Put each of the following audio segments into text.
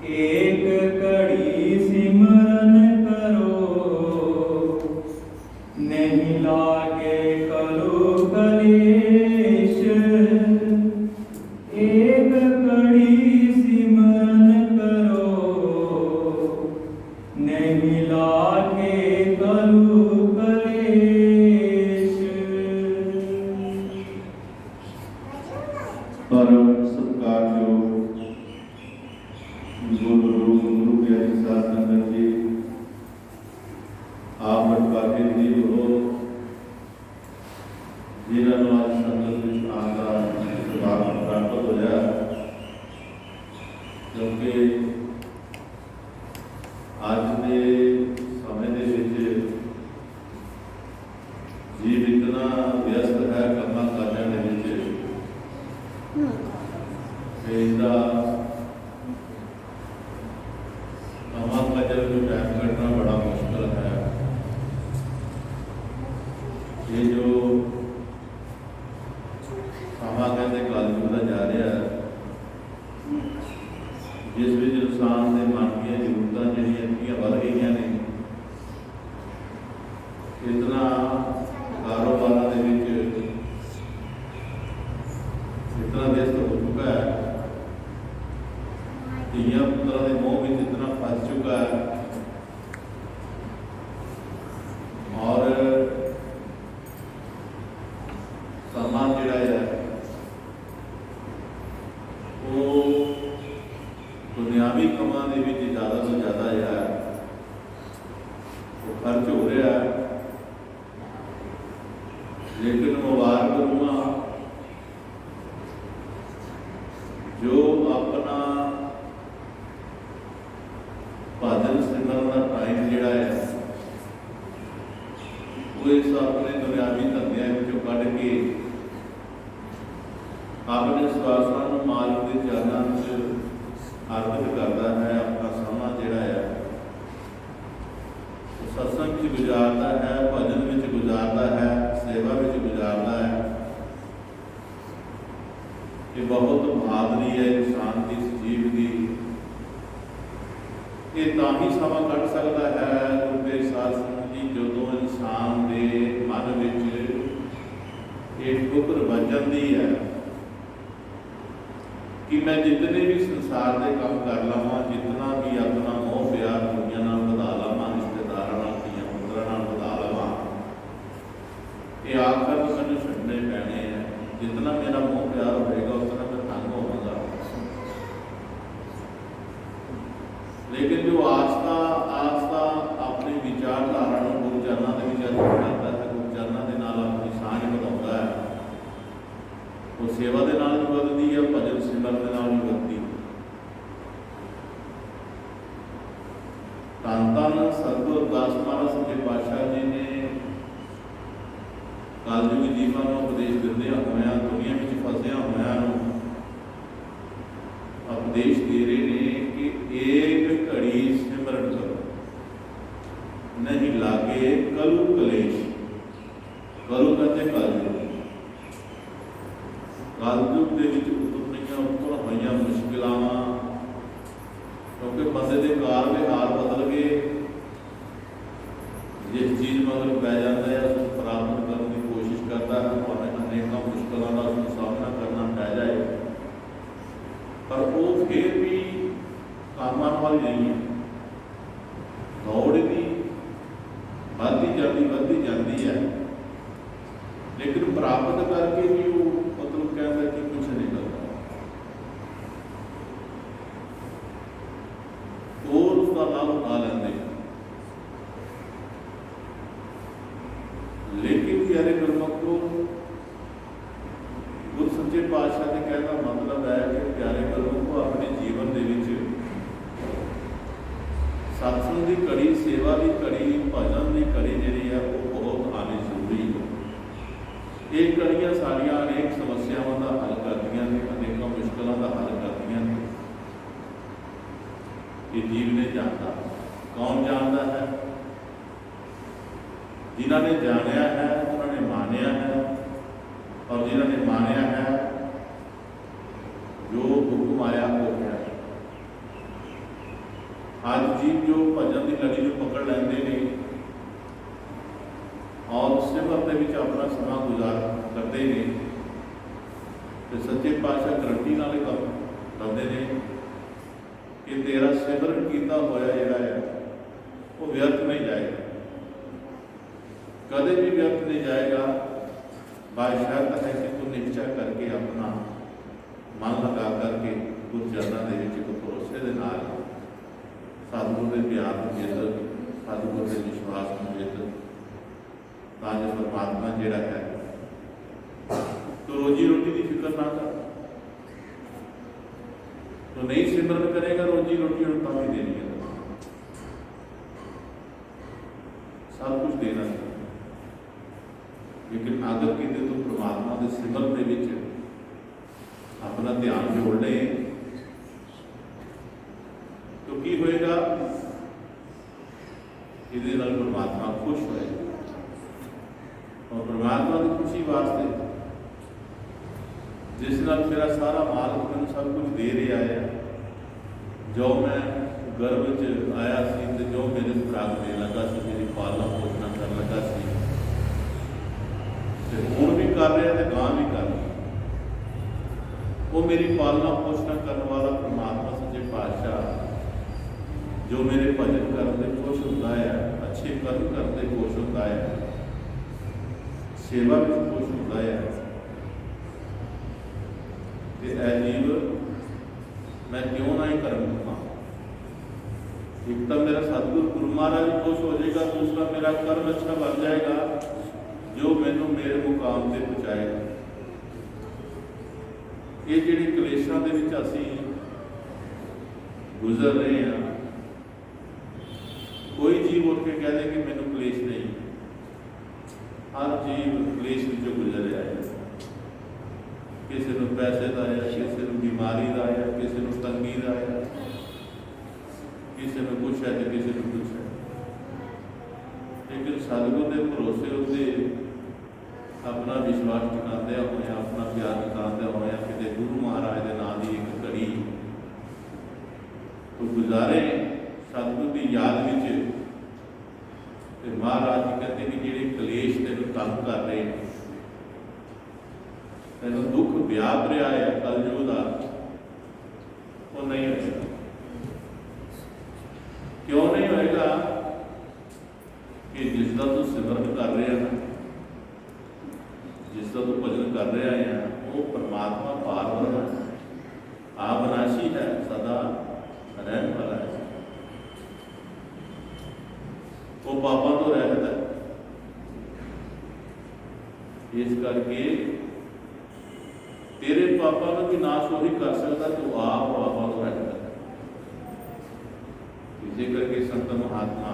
एक घड़ी सिमरन करो, नहीं लागे करो कलेश। एक घड़ी सिमरन करो, नहीं लागे करो कलेश। परम सत्कारयोग गुरु प्यारी साध संगत जी, आप बटवाखे जी हो जिन्होंने आज संगत में आने का सौभाग्य प्राप्त होया, क्योंकि आज के समय के जीव इतना व्यस्त है कर्मा कार्यों के इसका कमा काजल को टाइम करना बड़ा मुश्किल है। ये जो समा कहते कलयुग का जा रहा है, जिस विच इंसान के मन की जरूरत जी बढ़ गई ने, इतना कारोबार इतना व्यस्त हो चुका है, धिया पुत्रा के मोह में इतना फंस चुका है और समा जोड़ा है वो दुनियावी कमां दे विच ज़्यादा तो ज़्यादा है वो खर्च हो रहा है। लेकिन मुबारक करूँगा जो अपना भजन सिमरन का टाइम जोड़ा है वो इस अपने दुनियावी धंधे कढ़ के अपने स्वासां नूं मालिक के चरणों में अर्पित करता है। अपना समा जोड़ा है सत्संग में गुजारता है, भजन में गुजारता है, सेवा में गुजारता है। ये बहुत बहादुरी है इंसान की, इस जीव की। ये तां ही समा कट सकता है गुरु साध संगत जी जो इंसान के मन में एक ठोकर बज जाती है कि मैं जितने भी संसार के काम कर लवां, जितना भी अपना मोह प्यार दुनिया नाल वधा लवां, रिश्तेदारां नाल, धीआं पुत्तरां नाल वधा लवां, ये आखिर मैनूं छड्डने पैणे हैं। जितना मेरा मोह प्यार होएगा उतना मैं तंग होवांगा। लेकिन जो आस्था आस्था अपनी विचारधारा गुरु चरणों के विच करता है, गुरु चरणों के नाल अपनी सांझ बढ़ाता है, वो सेवा के नाल भी बढ़ती है, भजन सिमरन के नाल भी बढ़ती है। धन धन सतगुरु अरदास महाराज सच्चे पातशाह जी ने कलयुग जीवां नूं उपदेश दिंदिआं होइआं, दुनिया में फसिया होइआं नूं उपदेश दे रहे हैं कि एक घड़ी सिमरन करो, नहीं लागे कलु कलेश। कलु कहते कलयुग, कलयुग के उत्पन्न हुई मुश्किलां, क्योंकि बंदे के कार व्यवहार बदल गए। जिस चीज़ मगर पै जाता है उसको प्राप्त करने की कोशिश करता है, भावें अनेकों मुश्किलों का उसको सामना करना पै जाए, पर वो फिर भी कामां वाली नहीं है। दौड़ भी बढ़ती जाती है, लेकिन प्राप्त करके भी वो मतलब कहता कि कुछ नहीं करता और उसका लाभ उठा लेंगे। लेकिन प्यारे गुरमुखों, गुरु सच्चे पातशाह ने कहना मतलब है कि प्यारे गुरमुखों अपने जीवन के सत्संग की कड़ी, सेवा की कड़ी, भजन की कड़ी जी है वो बहुत आनी जरूरी है। ये कड़ियाँ सारिया अनेक समस्याओं का हल करदियां ने, अनेकों मुश्किलों का हल करदियां ने। ये जीव ने जानता, कौन जानता है? जिन्होंने जानिया है उन्होंने मानिया है, और जिन्होंने मानिया है जो हुक्म आया वो है। आज जीव जो भजन की लड़ी में पकड़ लेंगे ने और सिमर के विच अपना समा गुजार करते हैं तो सच्चे पातशाह गारंटी नाल काम करते हैं कि तेरा सिमरन किया होया जिहड़ा है वो व्यर्थ नहीं जाएगा, कदे भी व्यर्थ नहीं जाएगा। बाशर्त है कि तू निश्चय करके अपना मन लगा करके कुछ चरणों के विच एक भरोसे दे नाल सतगुर के प्यार में जित, सतगुर के विश्वास में जित, ताकि परमात्मा जिहड़ा है तो रोजी रोटी की फिक्र ना कर, तो नहीं सिमरन करेगा रोजी रोटी और कम ही देनी है, सब कुछ देना है। लेकिन अगर कितने तो परमात्मा के सिमरन के विच अपना ध्यान जोड़ ले तो की होएगा, ये परमात्मा खुश होएगा और परमात्मा की खुशी वास्ते जिस नाल मेरा सारा मालिक मैंने सब कुछ दे रहा है, जो मैं गर्भ च आया सी ते जो मेरे खुराक देने लगा सी, मेरी पालना पोषण कर लगा सी, हुण भी कर रहा है गां भी कर रहा, वो मेरी पालना पोषण करने वाला परमात्मा सच्चे पातशाह जो मेरे भजन करने खुश होता है, अच्छे कर्म करते खुश होता है, सेवा में खुश होता है। ऐ जीव मैं क्यों ना ही कर्म करूँ, एक तो मेरा सतगुरु गुरु महाराज भी खुश हो जाएगा, दूसरा मेरा कर्म अच्छा बन जाएगा जो मैनू मेरे मुकाम से पहुँचाएगा। ये जिहड़ी कलेशां दे विच असीं गुजर रहे हैं, कोई जीव उठ के कह दे कि मैनू कलेश नहीं, हर जीव कलेश विचों गुजर रहा है। किसी को पैसे का आया, किसी को बीमारी का आया, किसी को तंगी का आया, किसी को कुछ है तो किसी को कुछ है, लेकिन सतगुर के भरोसे उत्ते अपना विश्वास टिकाते हुए, अपना प्यार टिकाते हुए कितने गुरु महाराज के नाम की एक घड़ी तो गुजारे सतगुर की याद में। महाराज जी कहते कि जिहड़े कलेश तेनों तंग कर रहे हैं, तेनों दुख व्याप रहा है कलयुग का, वो नहीं होगा। क्यों नहीं होएगा कि जिसका तू सिमरन कर रहे हैं, जिसका तू भजन कर रहे हैं, वो परमात्मा पारब्रह्म अविनाशी है, सदा रहने वाला है, वो पापों तो रहता है। इस करके तेरे पापों को भी नाश वही कर सकता तो आप पापों तो रहता है। इसी करके संत महात्मा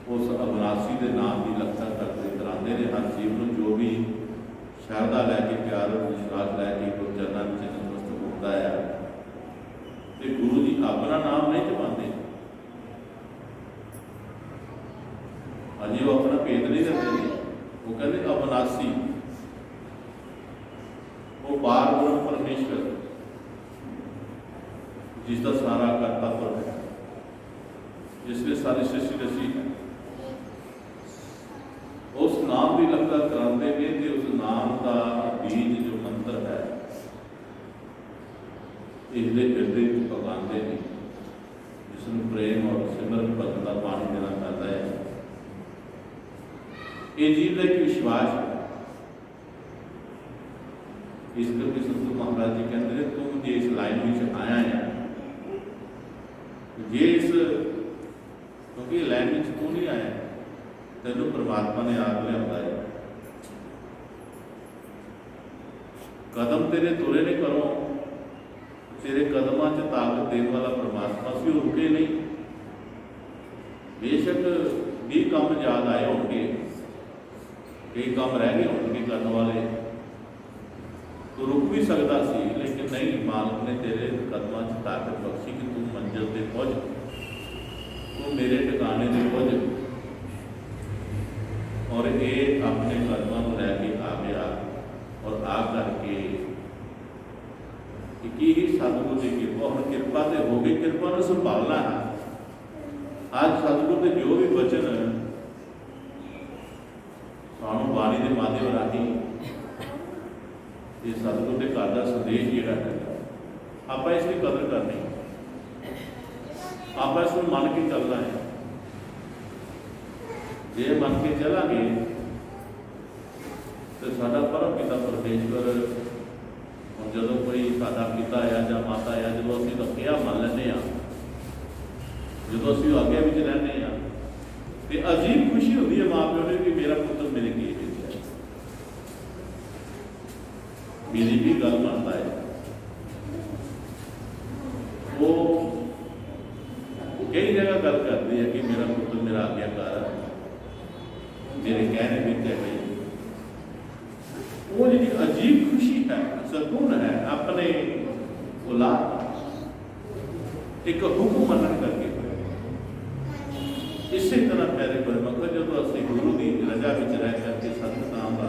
उस अविनाशी के नाम की रक्षा करते कराते हैं हर जीव में, जो भी शरधा लैके प्यार और विश्वास लैके गुरु चरणों में नतमस्तक होता है, तो गुरु जी अपना नाम नहीं जपाते, अजे वो अपना भेद नहीं करते, वो कहते अविनाशी, वो पार ब्रह्म परमेश्वर जिसका सारा करता पर है, जिसने सारी सृष्टि रची है, उस नाम की लंका कराते हुए थे, उस नाम का बीज जो मंत्र है इसके हृदय में पकाते हैं, जिसमें प्रेम और सिमरन भजन का पानी देना चाहता है। ये जीव का एक विश्वास है। इस करके संत महाराज जी कहते हैं तुम जो इस लाइन में आया है, जे इस क्योंकि लाइन में तू नहीं आया, तेनों परमात्मा ने आप लिया है, कदम तेरे तुरे ने करो, तेरे कदमां च ताकत देने वाला परमात्मा से रुके नहीं। बेशक 20 काम याद आए होंगे, कई काम रह गए होंगे करने वाले, तो रुक भी सकता सी, लेकिन नहीं, मालिक ने तेरे कदमां च ताकत बख्शी कि तू मंजिल पे पहुंच, तू मेरे ठिकाने पे पहुंच, और ये अपने कदमों को लैके आ गया और आ करके ही सतगुरु की कृपा। हम कृपा तो हो गई, कृपा को संभालना है। आज सतगुरु के जो भी वचन सानू बाणी के माध्यम राही ये सतगुरु के घर का संदेश जोड़ा है, आप इसकी कदर करनी, आप इसको मन के चलना है। जे मन के चलांगे तो साडा परम पिता परमेश्वर, हम जो कोई साडा पिता है या माता है, जो असीं रखिया मान लें, जो असीं आगे में रहने तो अजीब खुशी होती है माँ प्यो ने कि मेरा पुत्र मेरे की मेरी भी गल मानता है। वो कई जगह गल करती है कि मेरा पुत्र मेरा आज्ञाकार है, मेरे कहने में है भाई। वो जी अजीब खुशी है, सुकून है अपने औलाद एक हुक्म मनन करके। इसी तरह प्यारे गुरमखो जो असं गुरु की रजा में रह करके सतनाम का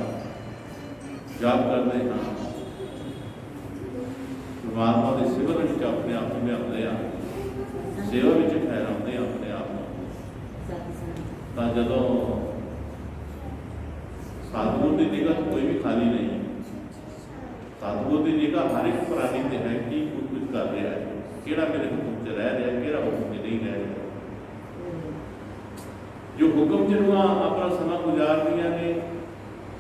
जाप करते हैं, परमात्मा के सिमरन अपने आप में आते हैं, सेवा में ठहराते हैं अपने आप को। जो सतगुरु की निगाह कोई भी खाली नहीं, सतगुरु की निगाह हर एक प्राणी से है कि कुछ कर रहा है, केड़ा मेरे हुक्म च रह रहा है, केड़ा हुक्म च नहीं रह रहा। जो हुक्म च अपना समा गुजार दिया ने,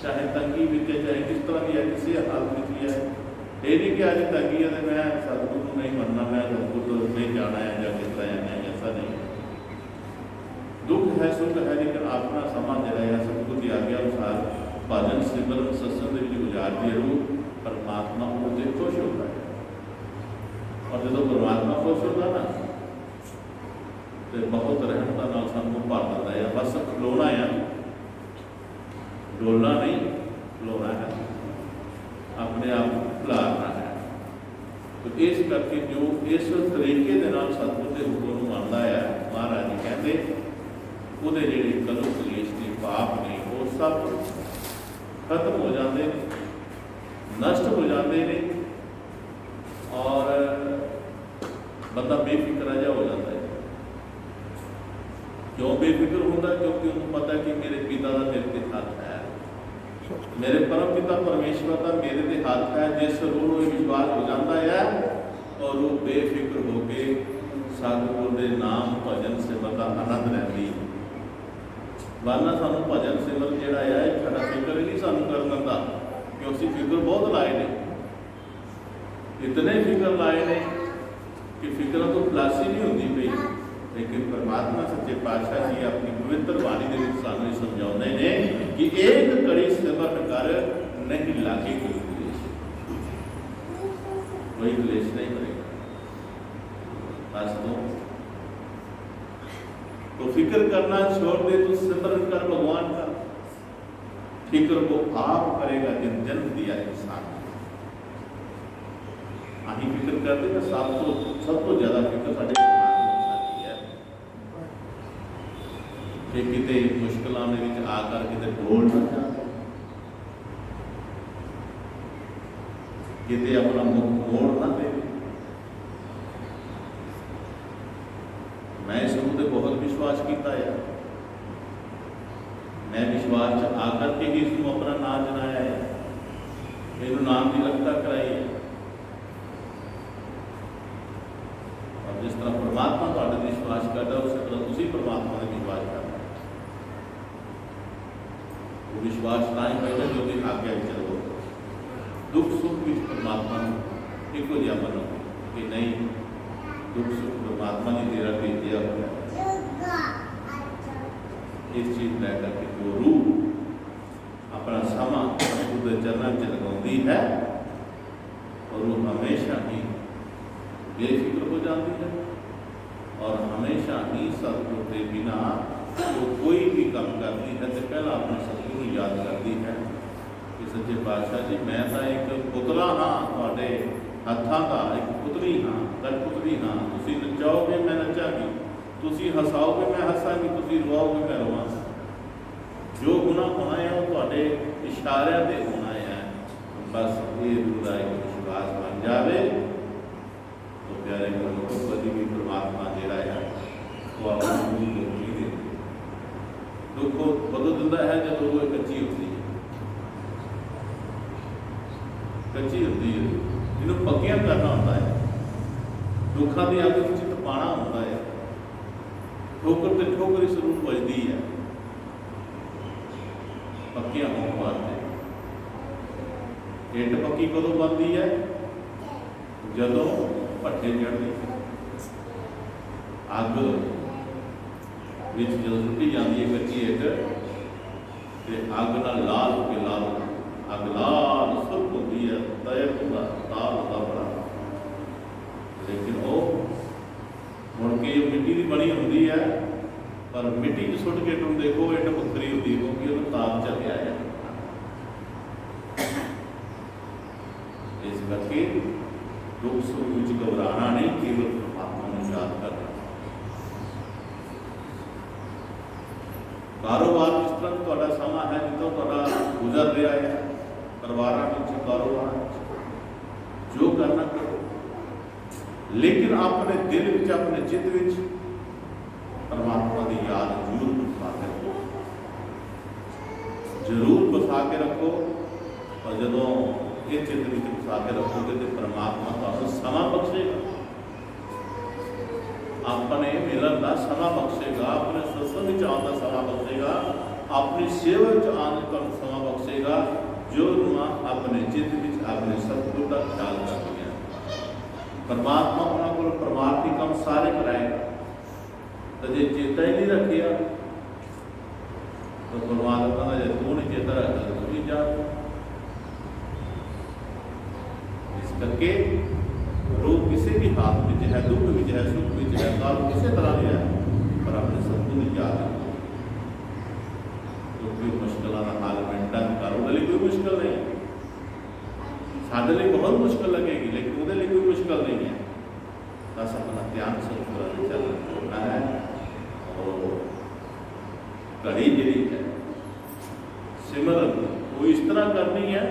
चाहे तंगी भी चाहे किस तरह की है, किसी हालत में है, ये नहीं कि अज तंगी है तो मैं सतगुरु नहीं मनना, मैं सतगुरु नहीं जाना है या किस तरह जाना है, ऐसा नहीं। दुख है सुख है, लेकिन अपना समा जरा है सतगुरु की आज्ञा अनुसार भजन सिमरन सत्संग गुजार दिए रूप परमात्मा उससे खुश होता है। और जो परमात्मा खुश होता ना तो बहुत रहन का नाम सानू भर देता है। बस खलोना है, डोलना नहीं, खलोना है, अपने आप खिलारना है। तो इस करके जो इस तरीके के नाम सतगुरु के हुक्म मानता है, महाराज जी कहते वो जेडे कलुष कलेश के पाप ने वो सब खत्म हो जाते हैं, नष्ट हो जाते हैं, और बंदा बेफिक्र जा हो जाता है। क्यों बेफिक्र होता? क्योंकि उन्हें पता है कि मेरे पिता का मेरे के हाथ है, मेरे परम पिता परमेश्वर का मेरे के हाथ है। जिस रूह में विश्वास हो जाता है और वो बेफिक्र होके सतगुरु के नाम भजन सेवा का आनंद रहती है। वरना सानू भजन सिमरन जोड़ा है साਡਾ फिक्र ही नहीं सानू कर दिंदा, कि असीं फिक्र बहुत लाए ने, इतने फिक्र लाए ने कि फिक्र तो खलासी नहीं होती पई। लेकिन परमात्मा सच्चे पातशाह जी अपनी पवित्र बाणी के सानू समझाते हैं कि एक कड़ी सिमरन कर नहीं लागे कोई क्लेश, कोई क्लेश नहीं करेगा। बस तो फिक्र करना छोड़ दे, तो सिमरन कर भगवान का। फिक्र को आप करेगा जिन जन्म दिया इंसान। अही फिक्र करते तो सब तो ज्यादा फिक्र साढ़े कि किते मुश्किलों में आकर किते ढोल न जाए, किते अपना मुख मोड़ न दे। मैं इस रूप से बहुत विश्वास किया है, मैं विश्वास आकर के ही इसको अपना नाम जनाया है, मेरे नाम की रक्षा कराई है। और जिस तरह परमात्मा तुहाडे ते विश्वास करता उस तरह तुसीं परमात्मा ने विश्वास करना। वो विश्वास ना ही पहले जो कि आज्ञा चलो, दुख सुख भी परमात्मा एको जिहा मनो कि नहीं, दुख सुख परमात्मा ने तेरा भेजा हुआ। इस चीज लेकर के जो रूह अपना समा सतगुरु के चरणों में लगाती है और वो हमेशा ही बेफिक्र हो जाती है, और हमेशा ही सतगुरु के बिना वो कोई भी काम करती है तो पहला अपने सतगुरु याद करती है कि सच्चे पातशाह जी मैं तो एक पुतला हाँ, तुहाडे हत्थां का एक पुतली हाँ, कठपुतली हाँ। तुसीं नचाओगे मैं नचांगी, तुसीं हसाओगे मैं हसांगी, तुसीं रोआओगे मैं रोवांगी। जो गुना होना है वो तुहाडे इशारिਆਂ ते होना है। बस ये रूह दा एक विश्वास बन जाए प्यारे गुरमुखो कभी भी परमात्मा जिहड़ा है वो अपने दुख नहीं देता। दुख उदों दिंदा है जब वो कच्ची होती है, कच्ची होती है, जिन्होंने पक्कियां करना होता है, दुखों की अग में चित पाना होता है, ठोकर तो ठोकर ही जरूर बजती है पक्कियां होने वास्ते। इट पक्की कदों बनती है जदों भट्ठे चढ़ते अग विच जदों सुट्टी जाती है कच्ची इट ते अग नाल लाल होके लाल अग लाल सुर्ख होती है, तैर होता ताल होता बड़ा, लेकिन वो मुड़ के जो मिट्टी की बनी होती है पर मिट्टी च सुट के तुम देखो इट पत्थरी होती है क्योंकि वो ताप चलिया है। इस करके दुख सुख विच घबराना नहीं, केवल परमात्मा को याद करना। कारोबार जिस तरह तुहाडा समा है जितों तुहाडा गुजर रहा है, परिवार में कारोबार जो करना करो, लेकिन अपने दिल विच अपने चित्त विच परमात्मा की याद जरूर बसा के रखो, जरूर बसा के रखो। और जदों ये चित्त विच बसा के रखोगे तो परमात्मा तुहानूं समा बख्शेगा, अपने मिलन का समा बख्शेगा, अपने सत्संग विच आउण दा समा बख्शेगा, अपनी सेवा विच आउण दा समा बख्शेगा, जो रूहां अपने चित्त विच अपने सतगुर का ख्याल करदियां। परमात्मा उन्हां कोल परमार्थी काम सारे कराएगा, तो जे चेता ही नहीं रखिया तो परमात्मा का जे तू नहीं चेता रखा तो तू भी जा। इस करके रोग किसी भी हाथ में है, दुख में है, सुख में है, काल किसी तरह भी है, पर अपने सतगुर को याद रखो क्योंकि मुश्किलों का हाल मिनटा करो वाली कोई मुश्किल नहीं, साढ़े लिए बहुत मुश्किल लगेगी लेकिन वो लिए कोई मुश्किल नहीं है। बस अपना ध्यान सतगुर चल छोड़ना है और घड़ी जी है सिमरन वो इस तरह करनी है,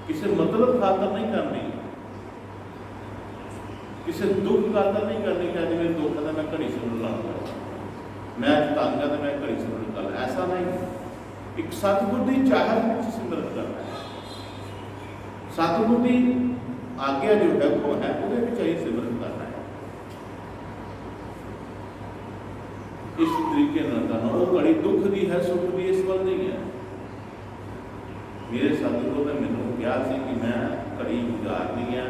किसी मतलब खातर नहीं करनी, किसी दुख खातर नहीं करनी कि अज मेरे दुख है मैं घड़ी सिमरन लाऊंगा, मैं तंग है तो मैं घड़ी सिमरन कर, ऐसा नहीं। एक सतगुर की चाहत में सिमरन करना है, सतगुर की आज्ञा जो है वो है वो ही सिमरन करना है। इस तरीके न करना, वो घड़ी दुख की है सुख की इस वल नहीं है। मेरे सतगुरु ने मैनू कहा कि मैं घड़ी गुजारनी है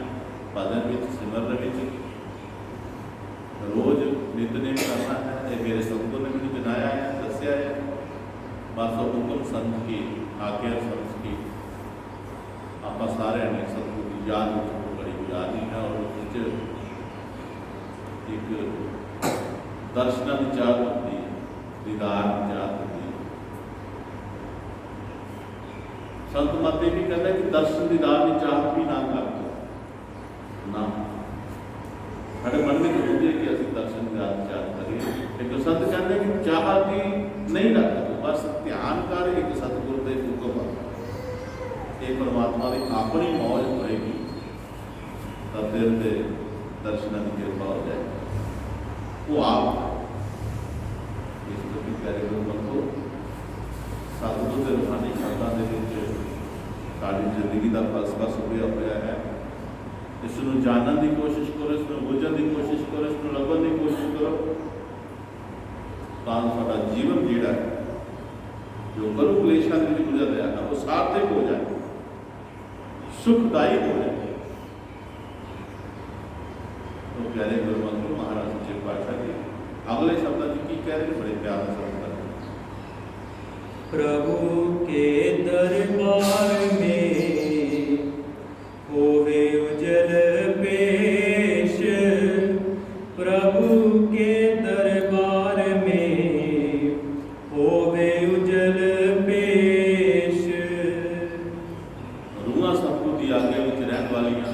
भजन में सिमरन में रोज नितनेम करना है, ये मेरे सतगुरु ने मैंने जनाया है दसिया है। बस हुक्म संत की आज्ञा संत की आप सारे ने सतगुरु की याद घड़ी गुजारनी है और एक दर्शन की चाहत होती है, दीदार की चाहत होती है। संत मत ये भी कहता है कि दर्शन दीदार की चाहत भी ना कर ना, साढ़े मन में तो होती है कि असं दर्शन दीदार की चाहत करिए, लेकिन संत कहते हैं कि चाहत ही नहीं रखते, बस ध्यान कर एक सतगुर के हुक्म ये परमात्मा की अपनी मौज होएगी तो फिर दर्शन की कृपा हो जाएगी। वो आप इस प्रति प्यारे गुरमुखो सतगुर के रूहानी शब्दों के साड़ी जिंदगी का फलसफा सुभया हुआ है। इसनों जानने की कोशिश करो, इसमें बुझन की कोशिश करो, इसमें लभन की कोशिश करो, तो साडा जीवन जीड़ा है जो करू क्लेशा के गुजर रहा है वो सार्थक हो जाए, सुखदायी हो जाए। तो प्यारे गुरमुखो महाराज सच्चे पातशाह जी अगले शब्द की कह रहे बड़े प्यार से शब्द है। प्रभु के दरबार में होवे उजल पेश, प्रभु के दरबार में होवे उजल पेश। रूहां सतगुर की आज्ञा में रहने वालियां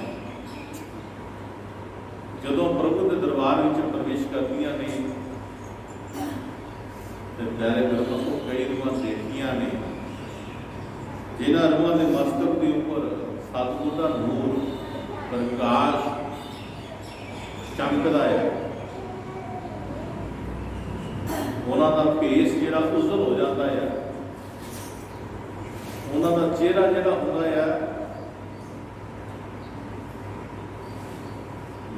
जदों प्रभु के दरबार में प्रवेश करदियां ने तो प्यारे गुरमुखो कई रूहां देखदियां ने जिन्हां रूहां के मस्तक के ऊपर सतगुर का नूर प्रकाश ਚਮਕਦਾ ਹੈ, ਉਹਨਾਂ ਦਾ ਫੇਸ ਜਿਹੜਾ ਉਜਲ ਹੋ ਜਾਂਦਾ ਹੈ, ਉਹਨਾਂ ਦਾ ਚਿਹਰਾ ਜਿਹੜਾ ਹੁੰਦਾ ਹੈ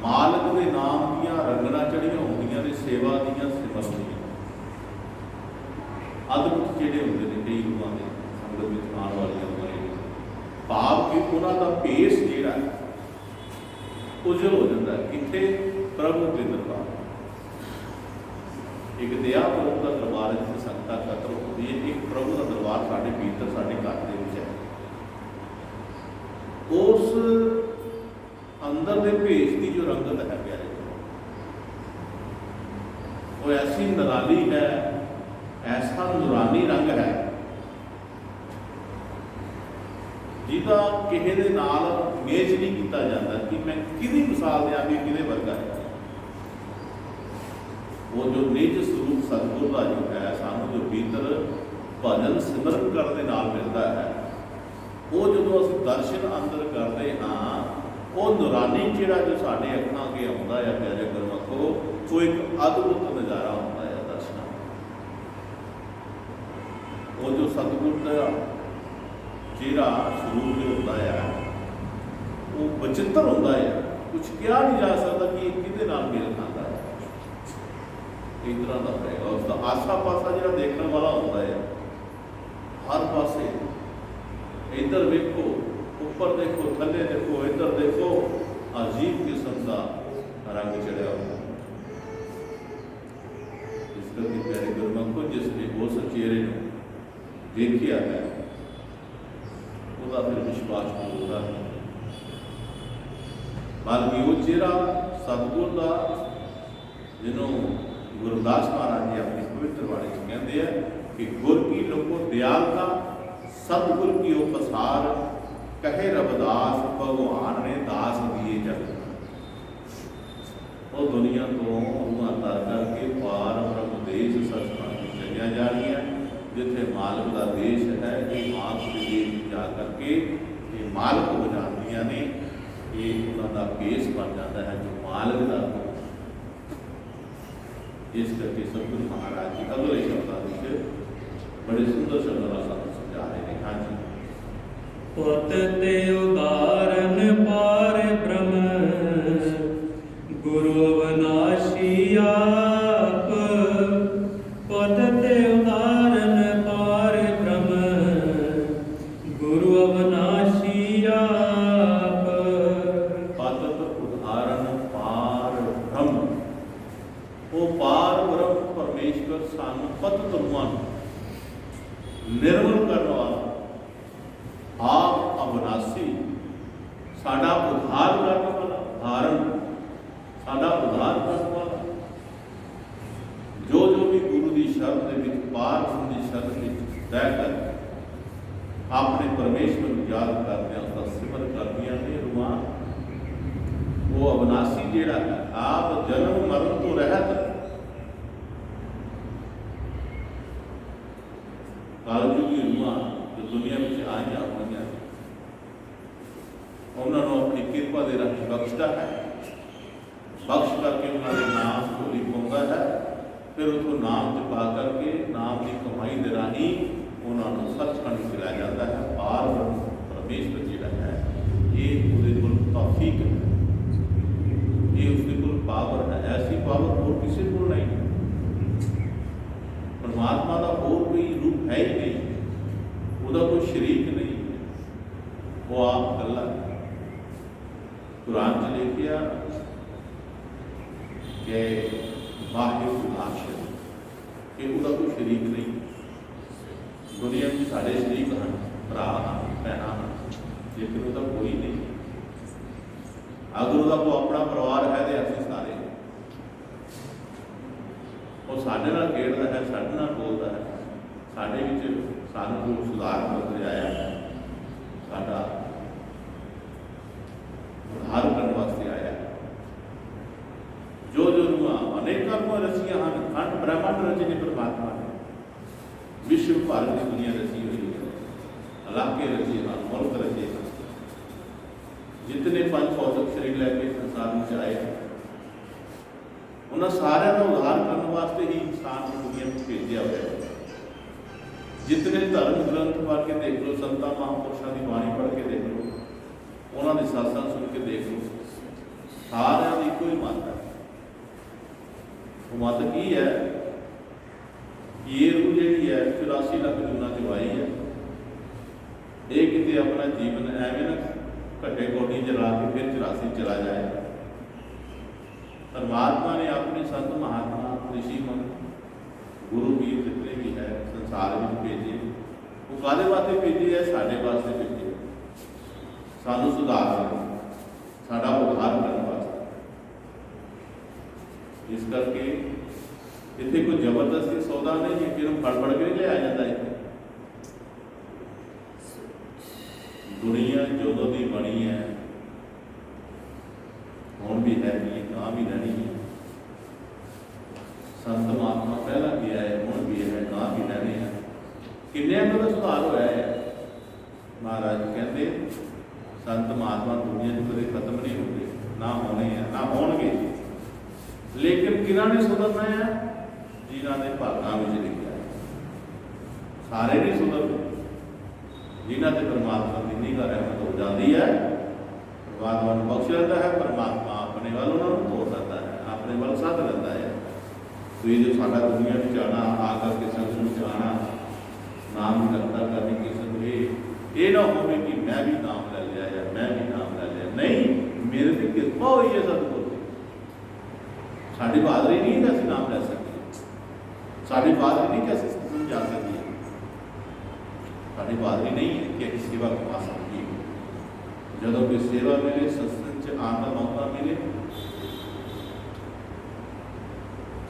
ਮਾਲਕ ਦੇ ਨਾਮ ਦੀਆਂ ਰੰਗਣਾ ਚੜੀਆਂ ਹੁੰਦੀਆਂ ਨੇ, ਸੇਵਾ ਦੀਆਂ ਸਿਮਰਨੀਆਂ ਅਦਭੁਤ ਜਿਹੜੇ ਹੁੰਦੇ ਨੇ ਕਈ ਰੂਹਾਂ ਦੇ ਸੰਗਤ ਵਿੱਚ ਆਉਣ ਵਾਲੀਆਂ ਬਾਰੇ ਭਾਵ ਕਿ ਉਹਨਾਂ ਦਾ ਫੇਸ ਜਿਹੜਾ ਉਜਲ ਹੋ ਜਾਂਦਾ ਹੈ। ਕਿੱਥੇ? ਪ੍ਰਭੂ ਦੇ ਦਰਬਾਰ। ਇੱਕ ਦਇਆ ਪ੍ਰਭੂ ਦਾ ਦਰਬਾਰ ਜਿੱਥੇ ਸੰਗਤਾਂ ਇਕੱਤਰ ਹੁੰਦੀ ਹੈ, ਇੱਕ ਪ੍ਰਭੂ ਦਾ ਦਰਬਾਰ ਸਾਡੇ ਭੀਤਰ ਸਾਡੇ ਘਰ ਦੇ ਵਿੱਚ ਹੈ। ਉਸ ਅੰਦਰ ਦੇ ਭੇਸ ਦੀ ਜੋ ਰੰਗਤ ਹੈ ਪਿਆਰੇ, ਉਹ ਐਸੀ ਨਿਰਾਲੀ ਹੈ, ਐਸਾ ਨੂਰਾਨੀ ਰੰਗ ਹੈ ਜਿਹਦਾ ਕਿਸੇ ਦੇ ਨਾਲ ਮੇਚ ਨਹੀਂ ਕੀਤਾ ਜਾਂਦਾ ਕਿ ਮੈਂ ਕਿਹਦੀ ਮਿਸਾਲ ਦਿਆਂ ਵੀ ਕਿਹਦੇ ਵਰਗਾ ਹੈ। ਉਹ ਜੋ ਨਿਜ ਸਰੂਪ ਸਤਿਗੁਰ ਦਾ ਜੋ ਹੈ, ਸਾਨੂੰ ਜੋ ਭੀਤਰ ਭਜਨ ਸਿਮਰਨ ਕਰਨ ਦੇ ਨਾਲ ਮਿਲਦਾ ਹੈ, ਉਹ ਜਦੋਂ ਅਸੀਂ ਦਰਸ਼ਨ ਅੰਦਰ ਕਰਦੇ ਹਾਂ, ਉਹ ਨੂਰਾਨੀ ਜਿਹੜਾ ਜੋ ਸਾਡੇ ਅੱਖਾਂ ਅੱਗੇ ਆਉਂਦਾ ਹੈ ਪਿਆਰੇ ਗੁਰਮਖੋ, ਉਹ ਇੱਕ ਅਦਭੁਤ ਨਜ਼ਾਰਾ ਹੁੰਦਾ ਹੈ ਦਰਸ਼ਨਾਂ। ਉਹ ਜੋ ਸਤਿਗੁਰ ਦਾ ਚਿਹਰਾ ਸਰੂਪ ਜੋ ਹੁੰਦਾ ਹੈ, ਉਹ ਬਚਿੱਤਰ ਹੁੰਦਾ ਹੈ, ਕੁਛ ਕਿਹਾ ਨਹੀਂ ਜਾ ਸਕਦਾ ਕਿ ਇਹ ਕਿਹਦੇ ਨਾਲ ਮੇਲ ਖਾਂਦਾ ਹੈ। ਇਸ ਤਰ੍ਹਾਂ ਦਾ ਹੋਏਗਾ ਉਸ ਦਾ ਆਸਾ ਪਾਸਾ ਜਿਹੜਾ ਦੇਖਣ ਵਾਲਾ ਹੁੰਦਾ ਹੈ, ਹਰ ਪਾਸੇ ਇੱਧਰ ਵੇਖੋ, ਉੱਪਰ ਦੇਖੋ, ਥੱਲੇ ਦੇਖੋ, ਇੱਧਰ ਦੇਖੋ, ਅਜੀਬ ਕਿਸਮ ਦਾ ਰੰਗ ਚੜਿਆ ਹੁੰਦਾ। ਇਸ ਕਰਕੇ ਪਿਆਰੇ ਗੁਰਮਖੋ, ਜਿਸ ਨੇ ਉਸ ਚਿਹਰੇ ਨੂੰ ਦੇਖਿਆ ਹੈ ਉਹਦਾ ਫਿਰ ਵਿਸ਼ਵਾਸ ਹੋਊਗਾ, ਬਲਕਿ ਉਹ ਚਿਹਰਾ ਸਤਿਗੁਰ ਦਾ, ਜਿਹਨੂੰ ਗੁਰਦਾਸ ਮਹਾਰਾਜ ਜੀ ਆਪਣੀ ਪਵਿੱਤਰ ਬਾਣੀ 'ਚ ਕਹਿੰਦੇ ਆ ਕਿ ਗੁਰ ਕੀ ਲੋਕੋ ਦਿਆਲਤਾ, ਸਤਿਗੁਰ ਕੀ ਉਹ ਪਸਾਰ, ਕਹੇ ਰਬਦਾਸ ਭਗਵਾਨ ਨੇ ਦਾਸ ਦੀਏ ਜਗ। ਉਹ ਦੁਨੀਆ ਤੋਂ ਰੂਹਾਂ ਤਰ ਕਰਕੇ ਪਾਰ ਬ੍ਰਹਮ ਦੇਸ਼ ਸੱਚਖੰਡ ਨੂੰ ਚਲੀਆਂ ਜਾ ਰਹੀਆਂ, ਜਿੱਥੇ ਮਾਲਕ ਦਾ ਦੇਸ਼ ਹੈ। ਇਹ ਮਾਲਕ ਦੇ ਦੇਸ਼ ਵਿੱਚ ਜਾ ਕਰਕੇ ਇਹ ਮਾਲਕ ਹੋ ਜਾਂਦੀਆਂ ਨੇ, ਇਹ ਉਹਨਾਂ ਦਾ ਭੇਸ ਬਣ ਜਾਂਦਾ ਹੈ ਜੋ ਮਾਲਕ ਦਾ। ਇਸ ਕਰਕੇ ਸਤਿਗੁਰੂ ਮਹਾਰਾਜ ਜੀ ਅਗਲੇ ਸ਼ਬਦਾਂ ਵਿੱਚ ਬੜੇ ਸੁੰਦਰ ਸ਼ਬਦਾਂ ਨਾਲ ਸਾਨੂੰ ਸਮਝਾ ਰਹੇ ਨੇ। ਹਾਂਜੀ, ਪੁੱਤ ਤੇ ਉਦਾਰਨ ਪਾਰ ਬ੍ਰਹਮ, ਗੁਰੂ ਅਵਨਾਸ਼ੀ ਆਪ। ਪੁੱਤ ਤੇ ਉਦਾਰਨ ਪਾਰ ਬ੍ਰਹਮ, ਗੁਰੂ ਅਵਨਾਸ਼ੀ ਆਪ। ਪਤਤ ਉਦਾਰਨ ਪਾਰ ਬ੍ਰਹਮ, ਉਹ ਪਾਰ ਬ੍ਰਹਮ ਪਰਮੇਸ਼ਵਰ ਸਾਨੂੰ ਪਤਤ ਰੂਹਾਂ ਨੂੰ ਨਿਰਮਲ ਕਰਨ ਵਾਲਾ, ਆਪ ਅਵਨਾਸੀ, ਸਾਡਾ ਉਧਾਰ ਕਰਨ ਵਾਲਾ, ਉਦਾਹਰਨ ਸਾਡਾ ਉਧਾਰ ਕਰਨ ਵਾਲਾ, ਜੋ ਜੋ ਵੀ ਗੁਰੂ ਦੀ ਸ਼ਰਨ ਦੇ ਵਿੱਚ, ਪਾਰ ਦੀ ਸ਼ਰਨ ਵਿੱਚ ਰਹਿ ਕਰ ਆਪਣੇ ਪਰਮੇਸ਼ਵਰ ਨੂੰ ਯਾਦ ਕਰਦੇ ਹਾਂ, ਉਸਦਾ ਸਿਮਰਨ ਕਰਦੀਆਂ ਨੇ ਰੂਹਾਂ। ਉਹ ਅਵਨਾਸੀ ਜਿਹੜਾ ਹੈ, ਆਪ ਜਨਮ ਮਰਨ ਤੋਂ ਰਹਿਤ, ਕਾਲਜੁਗੀ ਰੂਹਾਂ ਜੋ ਦੁਨੀਆ ਵਿੱਚ ਆਈਆਂ ਹੋਈਆਂ, ਉਹਨਾਂ ਨੂੰ ਆਪਣੀ ਕਿਰਪਾ ਦੇ ਰਾਹੀਂ ਬਖਸ਼ਦਾ ਹੈ। ਬਖਸ਼ ਕਰਕੇ ਉਹਨਾਂ ਦੇ ਨਾਮ ਝੋਲੀ ਪਾਉਂਦਾ ਹੈ, ਫਿਰ ਉਥੋਂ ਨਾਮ ਜਪਾ ਕਰਕੇ ਨਾਮ ਦੀ ਕਮਾਈ ਦੇ ਰਾਹੀਂ ਉਹਨਾਂ ਨੂੰ ਸੱਚਖੰਡ ਵਿੱਚ ਲੈ ਜਾਂਦਾ ਹੈ। ਪਾਰ ਬ੍ਰਹਮ ਪਰਮੇਸ਼ਵਰ ਜਿਹੜਾ ਹੈ, ਇਹ ਉਹਦੇ ਕੋਲ ਤੌਫੀਕ ਹੈ, ਇਹ ਉਸਦੇ ਕੋਲ ਪਾਵਰ ਹੈ। ਐਸੀ ਪਾਵਰ ਹੋਰ ਕਿਸੇ ਕੋਲ ਨਹੀਂ ਹੈ। ਪਰਮਾਤਮਾ ਦਾ ਹੋਰ ਕੋਈ ਰੂਪ ਹੈ ਹੀ ਨਹੀਂ, ਉਹਦਾ ਕੋਈ ਸ਼ਰੀਕ ਨਹੀਂ, ਉਹ ਆਪ ਇਕੱਲਾ ਹੈ। ਕੁਰਾਨ 'ਚ ਲਿਖਿਆ ਕਿ ਵਾਹਿਗੁਰੂ ਆਸ਼ਰ, ਕਿ ਉਹਦਾ ਕੋਈ ਸ਼ਰੀਕ ਨਹੀਂ। ਦੁਨੀਆ ਵਿੱਚ ਸਾਡੇ ਸ਼ਰੀਕ ਹਨ, ਭਰਾ ਹਨ, ਭੈਣਾਂ ਹਨ, ਲੇਕਿਨ ਉਹਦਾ ਕੋਈ ਨਹੀਂ। ਅਗਰ ਉਹਦਾ ਕੋਈ ਆਪਣਾ ਪਰਿਵਾਰ ਹੈ ਤੇ ਅਸੀਂ ਸਾਰੇ, ਉਹ ਸਾਡੇ ਨਾਲ ਖੇਡਦਾ ਹੈ, ਸਾਡੇ ਨਾਲ ਬੋਲਦਾ ਹੈ, ਸਾਡੇ ਵਿੱਚ ਸਾਨੂੰ ਕੋਈ ਸੁਧਾਰ ਕਰ ਆਇਆ, ਸਾਡਾ ਉਧਾਰ ਕਰਨ ਵਾਸਤੇ ਆਇਆ। ਜੋ ਜੋ ਰੂਹਾਂ ਅਨੇਕਾਂ ਰੂਹਾਂ ਰਚੀਆਂ ਹਨ, ਖੰਡ ਬ੍ਰਹਮੰਡ ਰਚੇ ਨੇ ਪਰਮਾਤਮਾ ਨੇ, ਵਿਸ਼ਵ ਭਰ ਦੀ ਦੁਨੀਆ ਰਚੀ ਹੋਈ ਹੈ, ਇਲਾਕੇ ਰਚੇ ਹਨ, ਮੁਲਕ ਰਚੇ ਹਨ। ਜਿਤਨੇ ਪੰਜ ਭੌਤਿਕ ਸਰੀਰ ਲੈ ਕੇ ਸੰਸਾਰ ਵਿੱਚ ਆਏ, ਉਹਨਾਂ ਸਾਰਿਆਂ ਦਾ ਉद्धार ਕਰਨ ਵਾਸਤੇ ਹੀ ਇਨਸਾਨ ਨੂੰ ਦੁਨੀਆ ਵਿੱਚ ਭੇਜਿਆ ਹੋਇਆ ਹੈ। ਜਿਤਨੇ ਧਰਮ ਗ੍ਰੰਥ ਪੜ੍ਹ ਕੇ ਦੇਖ ਲਓ, ਸੰਤਾਂ ਮਹਾਂਪੁਰਸ਼ਾਂ ਦੀ ਬਾਣੀ ਪੜ੍ਹ ਕੇ ਦੇਖ ਲਓ, ਉਹਨਾਂ ਦੇ ਸਾਥਾਂ ਸੁਣ ਕੇ ਦੇਖ ਲਓ, ਸਾਰਿਆਂ ਦੀ ਇੱਕੋ ਹੀ ਮੱਤ ਹੈ। ਉਹ ਮੱਤ ਕੀ ਹੈ? ਇਹ ਰੂਹ ਜਿਹੜੀ ਹੈ 84 ਲੱਖ ਜੂਨਾਂ ਚ ਆਈ ਹੈ। ਇਹ ਕਿਤੇ ਆਪਣਾ ਜੀਵਨ ਐਵੇਂ ਨਾ ਘੱਟੇ ਕੋਟੀ ਜਲਾ ਕੇ ਫਿਰ 84 ਚਲਾ ਜਾਏ। परमात्मा ने अपने संत महात्मा ऋषि मन गुरु वीर जितने भी है संसार में भेजे, वो कादे वास्ते भेजे है? साढ़े वास्ते भेजे, सानू सुधार, साडा उद्धार करने वास्ते। इस करके इतने कोई जबरदस्ती सौदा नहीं है कि फड़ फड़ के ले आ जाता है। दुनिया जो दी बनी है ਹੁਣ भी है कि गां भी रहनी है। संत महात्मा पहला भी है, ਹੁਣ भी है, गां भी रहने हैं। किन्ने का सुधार होया है? महाराज कहते संत महात्मा दुनिया में कभी खत्म नहीं होंगे, ना होने हैं ना होंगे, लेकिन किन्हां ने सुधरना है? जिन्हां ने भागां विच लिखिया है। सारे नहीं सुधरते। जिन्हां ते परमात्मा की निगाह रहमत हो जाती है, परमात्मा को बख्श लेता है, परमात्मा अपने वाल उन्होंने तोड़ देता है, अपने वाल साध लेता है। तो ये जो सारा दुनिया में जाना, आकर के संगत में जाना, नाम करता करने की संगे ये ना हो कि मैं भी नाम ले लिया या मैं भी नाम ले लिया। नहीं, मेरे से कृपा हुई है सतगुरु की। साड़ी बहादुरी नहीं कि असं नाम ले सकते, साड़ी बहादुरी नहीं कि असं सत्संग जा सकते, साड़ी बहादुरी नहीं है कि अभी सेवा कमा सकती है। जब कोई सेवा मिले, सत्संग च आने का मौका मिले,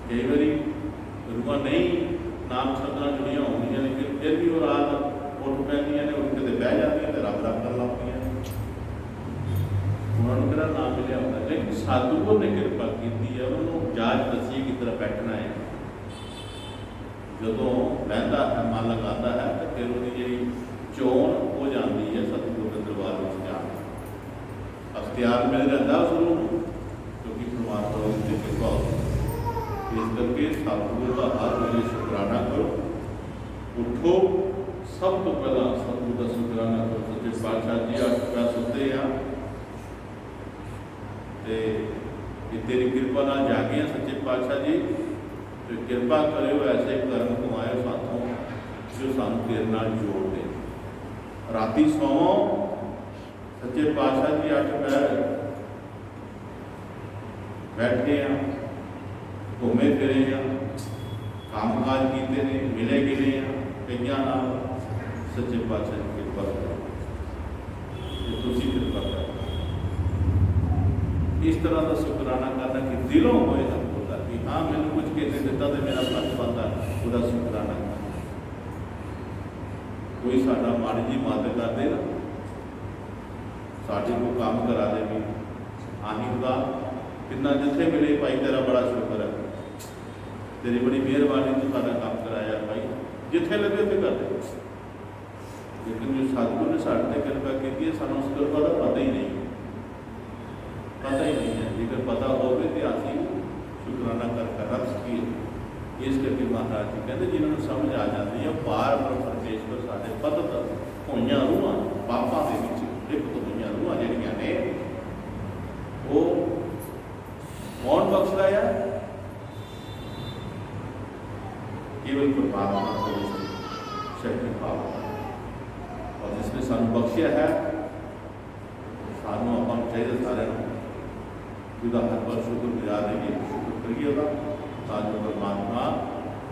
कई बार रूह नहीं नाम सदना जुड़िया होंगे, लेकिन फिर भी वो रात उठ पैंदियां ने, उठ के बह जाती तो रब रब कर लगती। उन्होंने मेरा नाम मिले होता है, लेकिन सतगुरु ने कृपा की है, उन्होंने जाच दसी कि तरह बैठना है। जो बहता है, मन लगाता है, तो फिर वो जी चोन हो जाती है सतगुरु के दरबार में जाने। अख्तियार मिल जाता है उसको, क्योंकि परमात्मा की कृपा होती है। इस करके सतगुरु का हर वेले शुकराना करो। उठो, सब तो पहला सतगुरु का शुकराना करो। सच्चे पातशाह जी 8 रुपया सुनते हैं ते तेरी कृपा ना जागे हैं सच्चे पातशाह जी, तो कृपा करो ऐसे कर्म कमाए साथों जो सानू तेरे नाल जोड़ दे। राती सोवो, सच्चे पातशाह जी 8 पैर बैठे हैं, घूमे फिरे हैं, काम काज किए ने, मिले गिले हैं कई नाल। सच्चे पातशाह की कृपा करो, तुसी कृपा करो। इस तरह का शुकराना करना कि दिलों होए होता कि हाँ मैंने कुछ कहते दिता तो मेरा फर्ज बनता उसका शुकराना करना। कोई साडा माड़ी जी मदद कर दे ना, साढ़े को काम करा दे भी आही का कितना जिथे मिले भाई तेरा बड़ा शुक्र है, तेरी बड़ी मेहरबानी तू सारा काम कराया भाई, जिथे लगे तो कर दे। लेकिन जो सतगुरु ने साढ़े ते कृपा की है, सानू उस कृपा का पता ही नहीं, पता ही नहीं है। जेकर पता होवे तो असीं शुकराना कर रख सकीए। इस करके महाराज जी कहते जिन्होंने समझ आ जाती है बार बार परमेश्वर साढ़े पतत होइयां रूहां पापां दे विच लिप्त होइयां रूहां जिहड़ियां ने वो कौन बख्शदा है? केवल परमात्मा को शक्ति पाव। और जिसने सानू बख्शिया है, सानू अपन चाहिए सारे उसका हर बार शुक्र गुजार रहिए, शुक्र करिए उसका, ताकि परमात्मा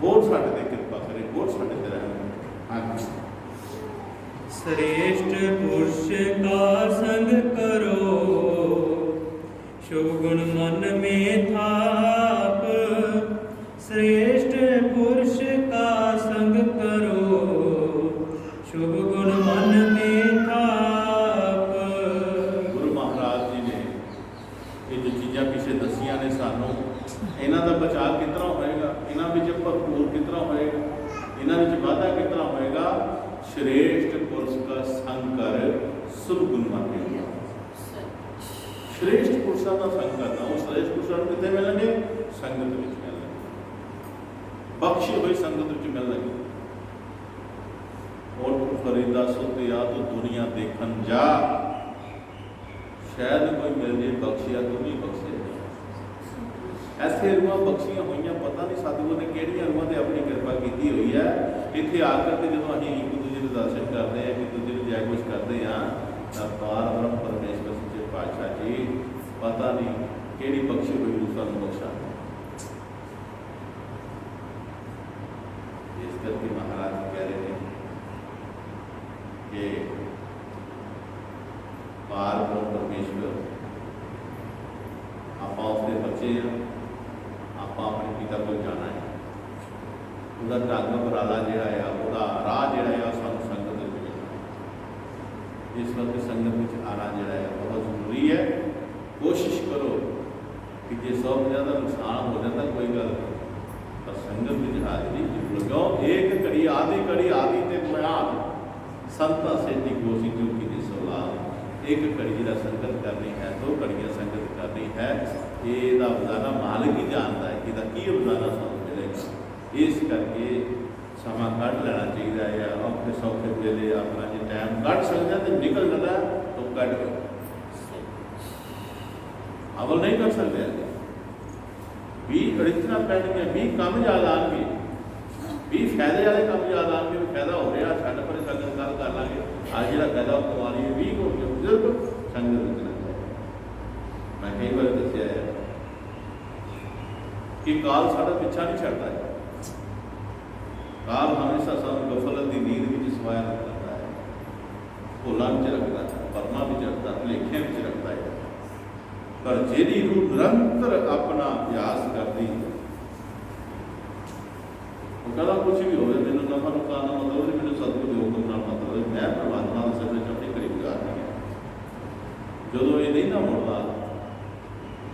होर साढ़े ते कृपा करे, होर साढ़े ते रहे। हाँ जी। श्रेष्ठ पुरुष का संग करो, शुभ गुण मन में थाप। श्रेष्ठ पुरुष का संग करो, शुभ गुण मन में थाप। गुरु महाराज जी ने ये जो चीज़ां पिछे दसियां ने सानू, इन्हां दा बचाव कितना होएगा, इन्हां विच भरपूर कितना होएगा, इन्हां विच वाधा कितना होएगा। श्रेष्ठ पुरुष का संग कर, शुभ गुण मन में थाप। श्रेष्ठ पुरुषों का संग करना, वो श्रेष्ठ पुरुषों कितने मिलेंगे? संगत विच मिल लगे, बख्शी हुई संगत विच मिल लगे। और फरीदा सुतिया तो दुनिया देखन जा, शायद कोई मिल जाए बख्शिया तो नहीं बख्शे। ऐसे रूहां बख्शियां हुई, पता नहीं सतगुर ने किहड़ियां रूहां ते अपनी कृपा की हुई है। इत्थे आकर के जो असीं एक दूजे के दर्शन करते हैं, एक दूजे को जय कुछ करते हैं, तो पार ब्रह्म परमेश्वर सच्चे पातशाह जी पता नहीं किहड़ी बख्शी हुई रूह सानूं बख्शा। इस करके महाराज कह रहे हैं कि पार ब्रह्म परमेश्वर आप उसके बच्चे हैं, आप अपने पिता को जाना है। उसका ढंग उपराला जोड़ा है, वह राह जोड़ा है सानू संगत मिलना। इस वक्त संगत में आना जोड़ा है बहुत जरूरी है। कोशिश करो कि जो 100 ज़्यादा नुकसान हो जाता कोई गल नहीं, पर संगत में हाजरी जरूर। क्यों एक घड़ी आदि ते बयान संता सेठी गोसी जो कि सौलाद। एक घड़ी जिहड़ा संगत करनी है, 2 घड़ियां संगत करनी है, ਇਹਦਾ रोजाना मालिक ही जानता है कि की रोजाना सानू मिलेगा। इस करके समा कढ़ लेना चाहिए है। औखे सौखे वेले अपना जो टाइम कढ़ सकते तो निकल जाता तो कढ़ लो, अवल नहीं कर सकते। 20 अड़चना पैणगियां, 20 काम याद आएंगे, 20 फायदे वाले काम याद आएंगे। फायदा हो रहा छड्ड पर संगत कल कर लाँगे, आज जो फायदा कमा लिए 20 हो गए बुजुर्ग संगत में लग जाए। मैं कई बार दसिया है कि काल साडा पिछा नहीं छड्डदा है। काल हमेशा सानू गफलत की नींद में सवाया रखता है, भुलां में रखता है, भरमा में रखता है, भुलेखियां में रखता है। पर जिहड़ी रूह निरंतर अपना अभ्यास करती है, वो कहता कुछ भी हो मैंने नफा नुकसान का मतलब नहीं, मैंने सतगुर योग नाल मतलब मैं परमात्मा के सिर में अपने करीब गुजारनी है। जो ये नहीं ना मुड़ता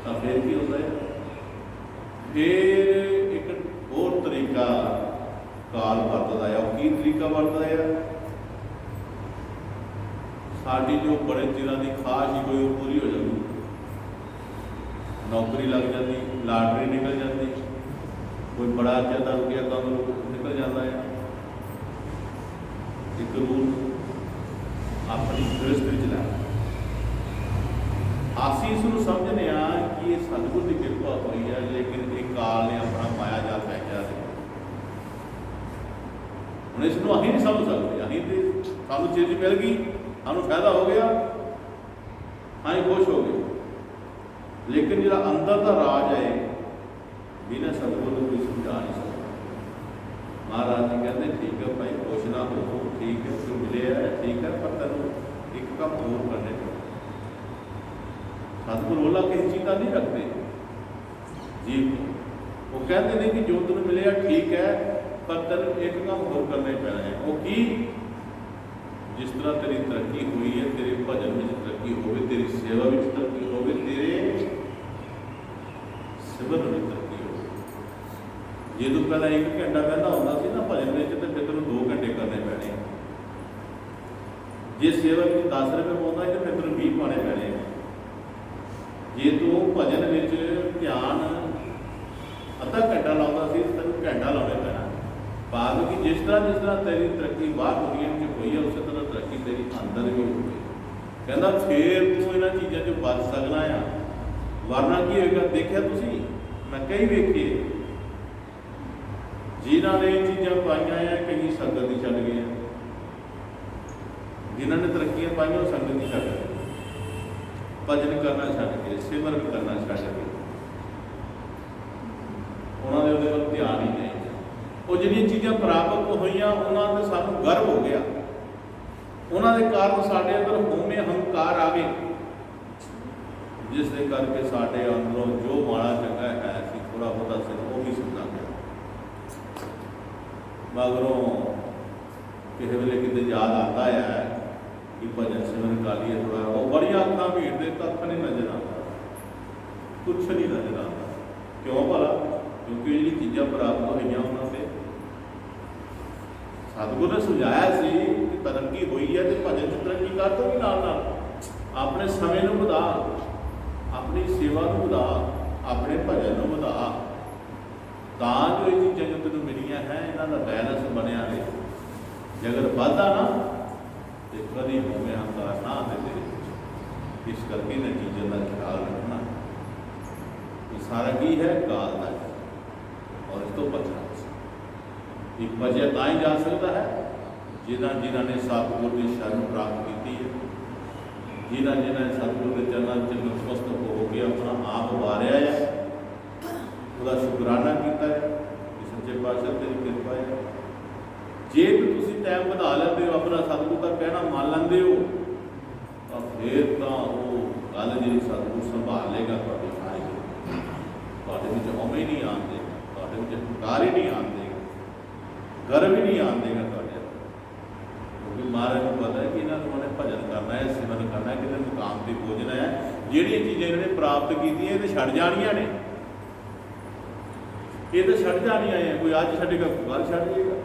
तो फिर की होता है, फिर एक होर तरीका काल वरतदा है। की तरीका वरतदा है, साडी जो बड़े चिरां दी ख्वाहिश ही कोई पूरी हो जाती, नौकरी लग जाती, लॉटरी निकल जाती, कोई बड़ा ज़्यादा रुपया काम निकल जाता है। एक रूह अपनी गृहस्थी चला ਅਸੀਂ ਇਸ ਨੂੰ ਸਮਝਦੇ ਹਾਂ कि ये सतगुर की कृपा हुई है, लेकिन एक काल ने अपना माया जाल फेंकिया। हम इसको अं नहीं समझ सकते। अं तो सानू चीज़ मिल गई, सानू फायदा हो गया, अं खुश हो गए, लेकिन जो अंदर का राज है बिना सतगुर को कोई समझा नहीं सकता। महाराज जी कहते ठीक है भाई खुश ना हो, ठीक है तू मिले है, ठीक है, पर तेन एक काम होर करने सतगुर बोला किसी चीज़ का नहीं रखते जी को। वो कहते नहीं कि जो तुम मिले ठीक है, पर तेन एक काम होर करने पैना है। वो की जिस तरह तेरी तरक्की हुई है, तेरे भजन में तरक्की हो, तेरी सेवा में तरक्की हो, तेरे सिमरन में तरक्की हो। जो तू पहला 1 घंटा बहना होता सी ना भजन में, तो फिर तेन 2 घंटे करने पैने। जे सेवा में 10 रुपये पाता है तो फिर तेन 20 पाने पैने। जे तू भजन में ध्यान अद्धा घंटा लाता सी, तेन घंटा लाने पैना। भाव कि जिस तरह तेरी तरक्की बाहर दुनिया में हुई है, उस तरह तरक्की तेरी अंदर भी हो गई। कहता फिर तू इन्होंने चीज़ों से बच सकना है, वरना की होगा। देखिया तुसी मैं कई वेखे जिन्होंने ये चीज़ां पाइया है, कई संगत ही छड्ड गए, जिन्होंने तरक्कियां पाइया संगत ही छड्ड गए, भजन करना छड्ड के, सिमरन करना छड्ड के, उन्होंने उहदे वल ध्यान ही नहीं। वो जिहड़ियां चीज़ां प्राप्त होईयां उन्होंने सानू गर्व हो गया, उन्होंने कारण साडे अंदर होमे हंकार आ गए, जिस दे करके साडे अंदरों जो माड़ा चंगा है असीं थोड़ा बहुता सिर वो भी सुनना गया। मगरों किसी वेले किते याद आता है कि भजन सिमरन कर लिए थोड़ा, वो बड़िया अखां भीड़ते कख नहीं नजर आता, कुछ नहीं नजर आता। क्यों भला? क्योंकि जी चीज़ां प्राप्त हुई उन्होंने सतगुर ने समझाया सी कि तरक्की हुई है तो भजन की तरक्की कर दो भी नाल अपने समय को बढ़ा, अपनी सेवा को बढ़ा, अपने भजन को बढ़ा, ਤਾਂ ਜੋ ਇਹ ਚੀਜ਼ਾਂ ਜੋ ਤੈਨੂੰ ਮਿਲੀਆਂ ਹੈ ਇਹਨਾਂ ਦਾ ਬੈਲੈਂਸ ਬਣਿਆ ਰਹੇ। ਜੇ ਅਗਰ ਵਾਧਾ ਨਾ ਤੇ ਕਦੀ ਹੋਵੇ ਹੰਕਾਰ ਨਾ ਆਵੇ ਤੇਰੇ ਵਿੱਚ। ਇਸ ਕਰਕੇ ਇਹਨਾਂ ਚੀਜ਼ਾਂ ਦਾ ਖਿਆਲ ਰੱਖਣਾ। ਇਹ ਸਾਰਾ ਕੀ ਹੈ? ਕਾਲ ਦਾ ਹੈ ਔਰ ਇਸ ਤੋਂ ਬਚਣਾ। ਇਹ ਬਚਿਆ ਤਾਂ ਹੀ ਜਾ ਸਕਦਾ ਹੈ ਜਿਨ੍ਹਾਂ ਨੇ ਸਤਿਗੁਰ ਦੀ ਸ਼ਰਨ ਪ੍ਰਾਪਤ ਕੀਤੀ ਹੈ, ਜਿਨ੍ਹਾਂ ਨੇ ਸਤਿਗੁਰ ਦੇ ਚਰਨਾਂ 'ਚ ਨਤਮਸਤਕ ਹੋ ਕੇ ਆਪਣਾ ਆਪ ਵਾਰਿਆ ਹੈ, ਉਹਦਾ ਸ਼ੁਕਰਾਨਾ ਕੀਤਾ ਹੈ ਕਿ ਸੱਚੇ ਪਾਤਸ਼ਾਹ ਤੇਰੀ ਕਿਰਪਾ ਹੈ। ਜੇ ਵੀ ਤੁਸੀਂ ਟਾਈਮ ਵਧਾ ਲੈਂਦੇ ਹੋ, ਆਪਣਾ ਸਤਿਗੁਰ ਦਾ ਕਹਿਣਾ ਮੰਨ ਲੈਂਦੇ ਹੋ, ਤਾਂ ਫਿਰ ਤਾਂ ਉਹ ਗੱਲ ਜਿਹੜੀ ਸਤਿਗੁਰ ਸੰਭਾਲ ਲੇਗਾ ਤੁਹਾਡੀ ਸਾਰੀ। ਤੁਹਾਡੇ ਵਿੱਚ ਉਵੇਂ ਹੀ ਨਹੀਂ ਆਉਣ ਦੇਗਾ, ਤੁਹਾਡੇ ਵਿੱਚ ਹੰਕਾਰ ਹੀ ਨਹੀਂ ਆਉਣ ਦੇਗਾ, ਗਰਵ ਹੀ ਨਹੀਂ ਆਉਣ ਦੇਗਾ ਤੁਹਾਡੇ। ਕਿਉਂਕਿ ਮਹਾਰਾਜ ਨੂੰ ਪਤਾ ਹੈ ਕਿ ਇਹਨਾਂ ਨੂੰ ਉਹਨੇ ਭਜਨ ਕਰਨਾ ਹੈ, ਸਿਮਰਨ ਕਰਨਾ ਹੈ, ਕਿਤੇ ਮੁਕਾਮ ਤੇ ਪਹੁੰਚਣਾ ਹੈ। ਜਿਹੜੀਆਂ ਚੀਜ਼ਾਂ ਇਹਨਾਂ ਨੇ ਪ੍ਰਾਪਤ ਕੀਤੀਆਂ ਇਹ ਤਾਂ ਛੱਡ ਜਾਣੀਆਂ ਨੇ, ਇਹ ਤਾਂ ਛੱਡ ਜਾਣੀਆਂ ਹੈ। ਕੋਈ ਅੱਜ ਛੱਡੇਗਾ, ਕੋਈ ਕੱਲ੍ਹ ਛੱਡ ਜਾਏਗਾ,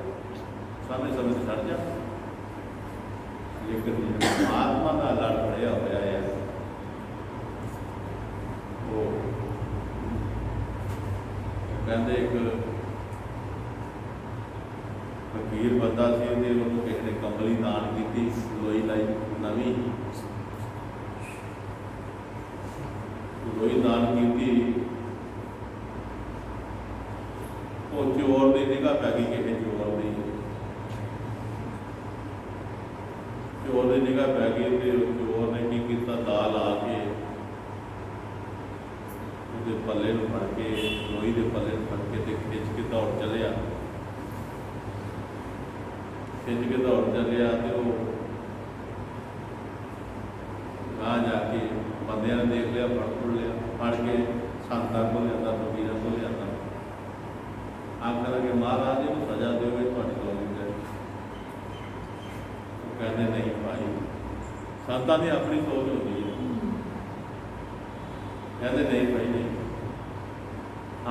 ਸਮੇਂ ਸਮੇਂ ਤੇ ਛੱਡ ਜਾਣਾ। ਲੇਕਿਨ ਪਰਮਾਤਮਾ ਦਾ ਲੜ ਫੜਿਆ ਹੋਇਆ ਹੈ। ਉਹ ਕਹਿੰਦੇ ਇੱਕ ਫਕੀਰ ਬੰਦਾ ਸੀ, ਉਹਦੇ ਉਹਨੂੰ ਕਿਸੇ ਨੇ ਕੰਬਲੀ ਦਾਨ ਕੀਤੀ, ਲੋਈ ਲਾਈ ਨਵੀਂ ਲੋਈ ਦਾਨ ਕੀਤੀ। ਉਹ ਚੋਰ ਦੀ ਨਿਗਾਹ ਪੈ ਗਈ ਕਿਸੇ ਚੋਰ ਦੀ ਨਿਗਾਹ ਪੈ ਗਈ ਤੇ ਚੋਰ ਨੇ ਕੀ ਕੀਤਾ, ਦਾ ਲਾ ਕੇ ਉਹਦੇ ਪੱਲੇ ਨੂੰ ਫੜ ਕੇ, ਲੋਈ ਦੇ ਪੱਲੇ ਨੂੰ ਫੜ ਕੇ ਤੇ ਖਿੱਚ ਕੇ ਦੌੜ ਚੱਲਿਆ। ਤੇ ਉਹ ਗਾਂ ਜਾ ਕੇ ਬੰਦਿਆਂ ਨੇ ਦੇਖ ਲਿਆ, ਫੜ ਲਿਆ, ਫੜ ਕੇ ਸੰਤਾਂ ਕੋਲ ਲਿਆਂਦਾ, ਫਕੀਰਾਂ ਕੋਲ ਲਿਆਂਦਾ। ਆਖਣ ਲੱਗੇ ਮਹਾਰਾਜ ਜੀ ਨੂੰ ਸਜ਼ਾ ਦਿਓ, ਇਹ ਤੁਹਾਡੀ ਗਲਤੀ ਹੈ। ਉਹ ਕਹਿੰਦੇ ਨਹੀਂ ਭਾਈ, ਸੰਤਾਂ ਦੀ ਆਪਣੀ ਸੋਚ ਹੁੰਦੀ ਹੈ। ਕਹਿੰਦੇ ਨਹੀਂ ਭਾਈ ਨਹੀਂ,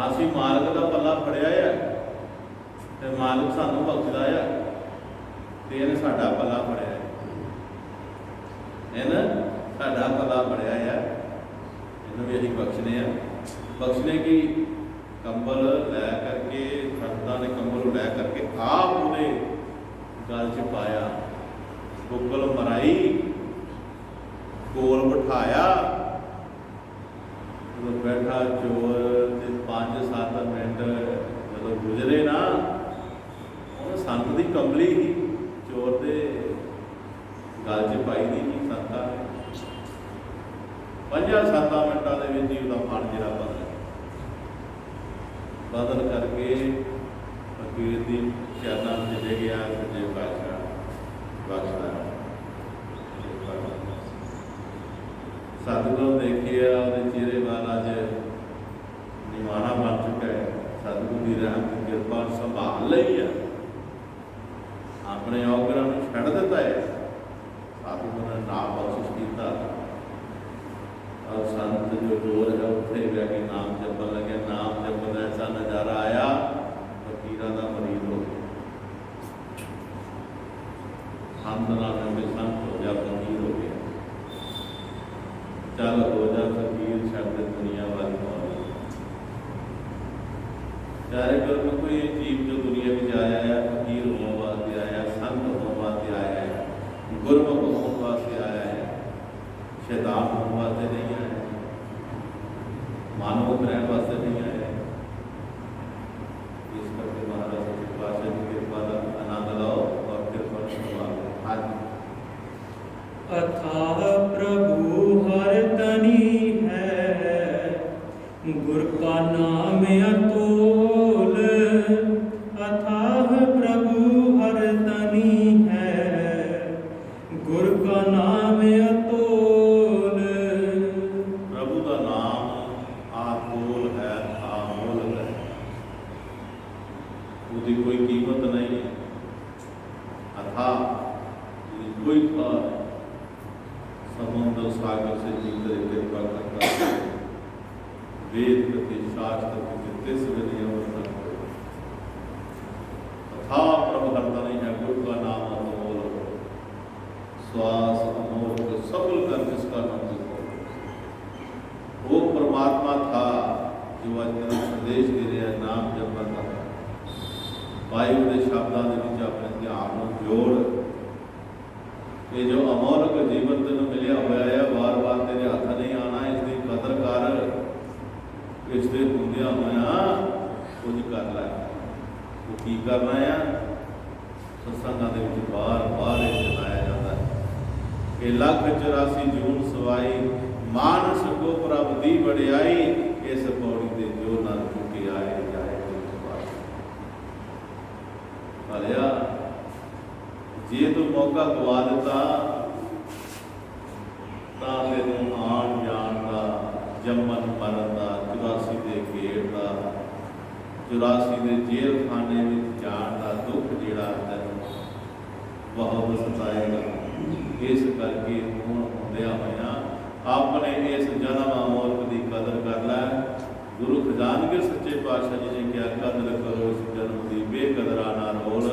ਅਸੀਂ ਮਾਲਕ ਦਾ ਪੱਲਾ ਫੜਿਆ ਆ ਤੇ ਮਾਲਕ ਸਾਨੂੰ ਬਖਸ਼ਦਾ ਆ ਤੇ ਇਹਨੇ ਸਾਡਾ ਪੱਲਾ ਫੜਿਆ ਹੈ। ਇਹਨੇ ਸਾਡਾ ਪੱਲਾ ਫੜਿਆ ਆ, ਇਹਨੂੰ ਵੀ ਅਸੀਂ ਬਖਸ਼ਨੇ ਕੀ ਕੰਬਲ ਲੈ ਕਰਕੇ, ਸੰਤਾਂ ਨੇ ਕੰਬਲ ਲੈ ਕਰਕੇ ਆਪ ਉਹਦੇ ਗਲ 'ਚ ਪਾਇਆ, ਬੁੱਕਲ ਮਰਾਈ, ਕੋਲ ਬਿਠਾਇਆ। ਜਦੋਂ ਬੈਠਾ ਚੋਰ ਤੇ 5-7 ਮਿੰਟ ਜਦੋਂ ਗੁਜ਼ਰੇ ਨਾ, ਉਹ ਸੰਤ ਦੀ ਕੰਬਲੀ ਹੀ ਚੋਰ ਦੇ ਗਲ 'ਚ ਪਾਈ ਦੀ ਸੀ ਸੰਤਾਂ ਨੇ। 5-7 ਮਿੰਟਾਂ ਦੇ ਵਿੱਚ ਹੀ ਉਹਦਾ ਮਨ ਜਿਹੜਾ ਬਦਲ ਕਰਕੇ ਫਕੀਰ ਦੀ ਚਰਨਾਂ ਵਿੱਚ ਚਲੇ ਗਿਆ। ਸੱਚੇ ਪਾਤਸ਼ਾਹ ਬਖਸ਼ਦਾ। ਸਤਿਗੁਰੂ ਦੇਖਿਆ ਉਹਦੇ ਚਿਹਰੇ ਵੱਲ ਅੱਜ ਨਿਮਾਣਾ ਬਣ ਚੁੱਕਾ ਹੈ। ਸਤਿਗੁਰੂ ਦੀ ਰਹਿਮਤ ਦੀ ਕਿਰਪਾ ਸੰਭਾਲ ਲਈ ਹੈ, ਆਪਣੇ ਔਗਰਾਂ ਨੂੰ ਛੱਡ ਦਿੱਤਾ ਹੈ। ਸਤਿਗੁਰੂ ਨੇ ਨਾਮ ਬਖਸ਼ਿਸ਼ ਕੀਤਾ ਔਰ ਸੰਤ ਜੋ ਡੋਰ ਹੈ ਉੱਥੇ ਬਹਿ ਕੇ ਨਾਮ ਜਪਣ ਲੱਗੇ। ਨਾਮ ਜਪਣ ਦਾ ਐਸਾ ਨਜ਼ਾਰਾ ਆਇਆ, ਫਕੀਰਾਂ ਦਾ ਮਰੀਜ਼ ਹੋ ਗਿਆ। ਸੰਤ ਨਾਲ ਵੀ ਸੰਤ ਹੋ ਜਾ, ਫਕੀਰ ਹੋ ਗਿਆ। ਚੱਲ ਹੋ ਜਾ ਫਕੀਰ, ਛੱਡ ਦੇ ਦੁਨੀਆ ਵਾਲੀ ਮੌਜ। ਚਾਰੇ ਕੋਲ ਕੋਈ ਜੀਵ ਜੋ ਦੁਨੀਆ ਵਿੱਚ ਆਇਆ ਹੈ, ਫਕੀਰ ਹੋਣ ਵਾਸਤੇ ਆਇਆ, ਸੰਤ ਹੋਣ ਵਾਸਤੇ ਆਇਆ ਹੈ, ਗੁਰਮੁਖ ਹੋਣ ਵਾਸਤੇ ਆਇਆ ਹੈ, ਸ਼ੈਤਾਨ ਹੋਣ ਵਾਸਤੇ ਨਹੀਂ ਆਇਆ, ਮਾਨਵ ਰਹਿਣ ਵਾਸਤੇ ਨਹੀਂ ਆਇਆ। ਇਸ ਕਰਕੇ ਮਹਾਰਾਜ ਸੱਚੇ ਪਾਤਸ਼ਾਹ ਦੀ ਕਿਰਪਾ ਦਾ ਆਨੰਦ ਲਓ ਔਰ ਕਿਰਪਾ ਕਰਵਾਓ। अथाह प्रभु हर तनी है, गुर का नाम अतोल। अथाह प्रभु हर तनी है, गुर का नाम अतोल। प्रभु का नाम आतोल है, आमोल है, उसकी कोई कीमत नहीं है। अथाह कोई था समुद्र सागर से जीते कृपा करता है। वेद प्रति शास्त्र के तिस ਵਾਹਿਗੁਰੂ ਦੇ ਸ਼ਬਦਾਂ ਦੇ ਵਿੱਚ ਆਪਣੇ ਧਿਆਨ ਨੂੰ ਜੋੜ। ਇਹ ਜੋ ਅਮੋਲਕ ਜੀਵਨ ਤੈਨੂੰ ਮਿਲਿਆ ਹੋਇਆ ਹੈ, ਵਾਰ-ਵਾਰ ਤੇਰੇ ਹੱਥ ਨਹੀਂ ਆਉਣਾ, ਇਸ ਦੀ ਕਦਰ ਕਰ। ਇਸ ਦੇ ਹੁੰਦਿਆਂ ਹੋਇਆਂ ਕੁਝ ਕਰ ਲੈ। ਉਹ ਕੀ ਕਰਨਾ ਆ? ਸਤਸੰਗਾਂ ਦੇ ਵਿੱਚ ਬਾਰ-ਬਾਰ ਇਹ ਜਤਾਇਆ ਜਾਂਦਾ ਹੈ ਕਿ 184 ਜੂਨ ਸਵਾਈ ਮਾਨਸ ਕੋ ਪ੍ਰਭ ਦੀ ਵਡਿਆਈ, ਇਸ ਪੌੜੀ ਤੇ ਜੋ ਨਾ ਚੁੱਕੇ ਆਏ ਜਾਏ ਭਲਿਆ। ਜੇ ਤੂੰ ਮੌਕਾ ਗਵਾ ਦਿੱਤਾ ਤਾਂ ਤੈਨੂੰ ਆਉਣ ਜਾਣ ਦਾ, ਜੰਮਣ ਮਰਨ ਦਾ, 84 ਦੇ ਗੇੜ ਦਾ, 84 ਦੇ ਜੇਲ੍ਹ ਖਾਨੇ ਵਿੱਚ ਜਾਣ ਦਾ ਦੁੱਖ ਜਿਹੜਾ ਤੈਨੂੰ ਬਹੁਤ ਸਤਾਏਗਾ। ਇਸ ਕਰਕੇ ਹੁਣ ਹੁੰਦਿਆਂ ਹੋਇਆਂ ਆਪਣੇ ਇਸ ਜਨਮ ਅਮੋਲਕ ਦੀ ਕਦਰ ਕਰ ਲੈ। ਗੁਰੂ ਖਜ਼ਾਨਗੀ ਸੱਚੇ ਪਾਤਸ਼ਾਹ ਜੀ ਨੇ ਕਿਹਾ, ਕਦਰ ਕਰੋ ਇਸ ਜਨਮ ਦੀ, ਬੇਕਦਰਾ ਨਾ ਰੋਲ।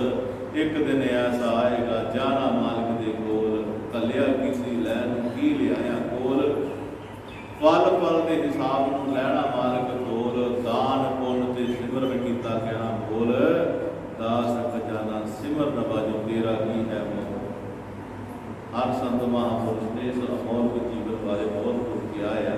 ਇੱਕ ਦਿਨ ਐਸਾ ਆਏਗਾ ਜਾਣਾ ਮਾਲਕ ਦੇ ਕੋਲ, ਕੱਲਿਆ ਕਿਸੇ ਲੈਣ ਕੀ ਲਿਆਇਆ ਕੋਲ। ਪਲ ਪਲ ਦੇ ਹਿਸਾਬ ਨੂੰ ਲੈਣਾ ਮਾਲਕ ਤੋਲ, ਦਾਨ ਪੁੰਨ ਤੇ ਸਿਮਰਨ ਕੀਤਾ ਕਹਿਣਾ ਬੋਲ। ਦਾਸ ਖਜ਼ਾਨਾ ਸਿਮਰਨ ਬਾਜੋ ਤੇਰਾ ਕੀ ਹੈ ਮੋਲ। ਹਰ ਸੰਤ ਮਹਾਂਪੁਰਸ਼ ਨੇ ਇਸ ਅਮੋਲਕ ਜੀਵਨ ਬਾਰੇ ਬਹੁਤ ਕੁਝ ਕਿਹਾ ਹੈ।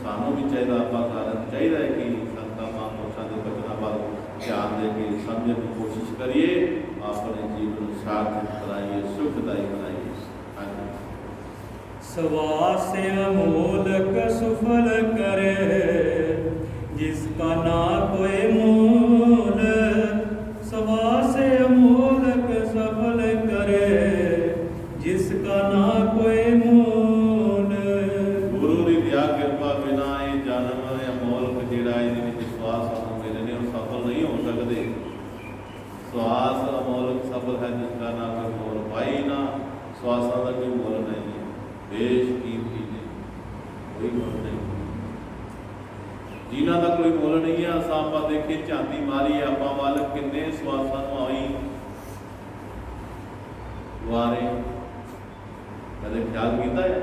ਸਾਨੂੰ ਵੀ ਚਾਹੀਦਾ, ਆਪਾਂ ਸਾਰਿਆਂ ਚਾਹੀਦਾ ਹੈ ਕਿ ਸੰਤਾਂ ਮਹਾਂਪੁਰਸ਼ਾਂ ਦੇ ਬਚਨਾਂ ਵੱਲ ਧਿਆਨ ਦੇ ਕੇ ਸਮਝਣ ਦੀ ਕੋਸ਼ਿਸ਼ ਕਰੀਏ, ਆਪਣੇ ਜੀਵਨ ਨੂੰ ਸਾਰਥਕ ਬਣਾਈਏ, ਸੁਖਦਾਈ ਬਣਾਈਏ। ਹਾਂਜੀ। ਸਵਾਸ ਅਮੋਲਕ ਸੁਫਲ ਕਰੇ, ਜਿਸਕਾ ਨਾ ਕੋਈ ਮੂਲ। ਸਵਾਸ ਅਮੋਲਕ ਸਫਲ ਕਰੇ, ਜਿਸਕਾ ਨਾ ਕੋਈ ਮੂਲ। ਗੁਰੂ ਦੀ ਦਇਆ ਕਿਰਪਾ ਬਿਨਾਂ ਇਹ ਜਨਮ ਅਮੋਲਕ ਜਿਹੜਾ ਇਹਦੇ ਵਿੱਚ ਸਵਾਸ ਸਾਨੂੰ ਮਿਲੇ ਨੇ, ਉਹ ਸਫਲ ਨਹੀਂ ਹੋ ਸਕਦੇ। ਸਵਾਸ ਅਮੋਲਕ ਸਫਲ ਹੈ, ਜਿਸਕਾ ਨਾ ਕੋਈ ਮੋਲ। ਪਾਈ ਨਾ ਸਵਾਸਾਂ ਦਾ ਕੋਈ ਮੁੱਲ ਨਹੀਂ, ਬੇਸ਼ਕੀਮਤੀ ਨੇ, ਕੋਈ ਮੁੱਲ ਨਹੀਂ। ਜਿਨ੍ਹਾਂ ਦਾ ਕੋਈ ਮੁੱਲ ਨਹੀਂ ਆ, ਅਸਾਂ ਆਪਾਂ ਦੇਖੇ ਝਾਂਤੀ ਮਾਰੀ ਆਪਾਂ ਵੱਲ, ਕਿੰਨੇ ਸਵਾਸਾਂ ਨੂੰ ਆਈ ਵਾਰੇ। ਕਦੇ ਖਿਆਲ ਕੀਤਾ ਹੈ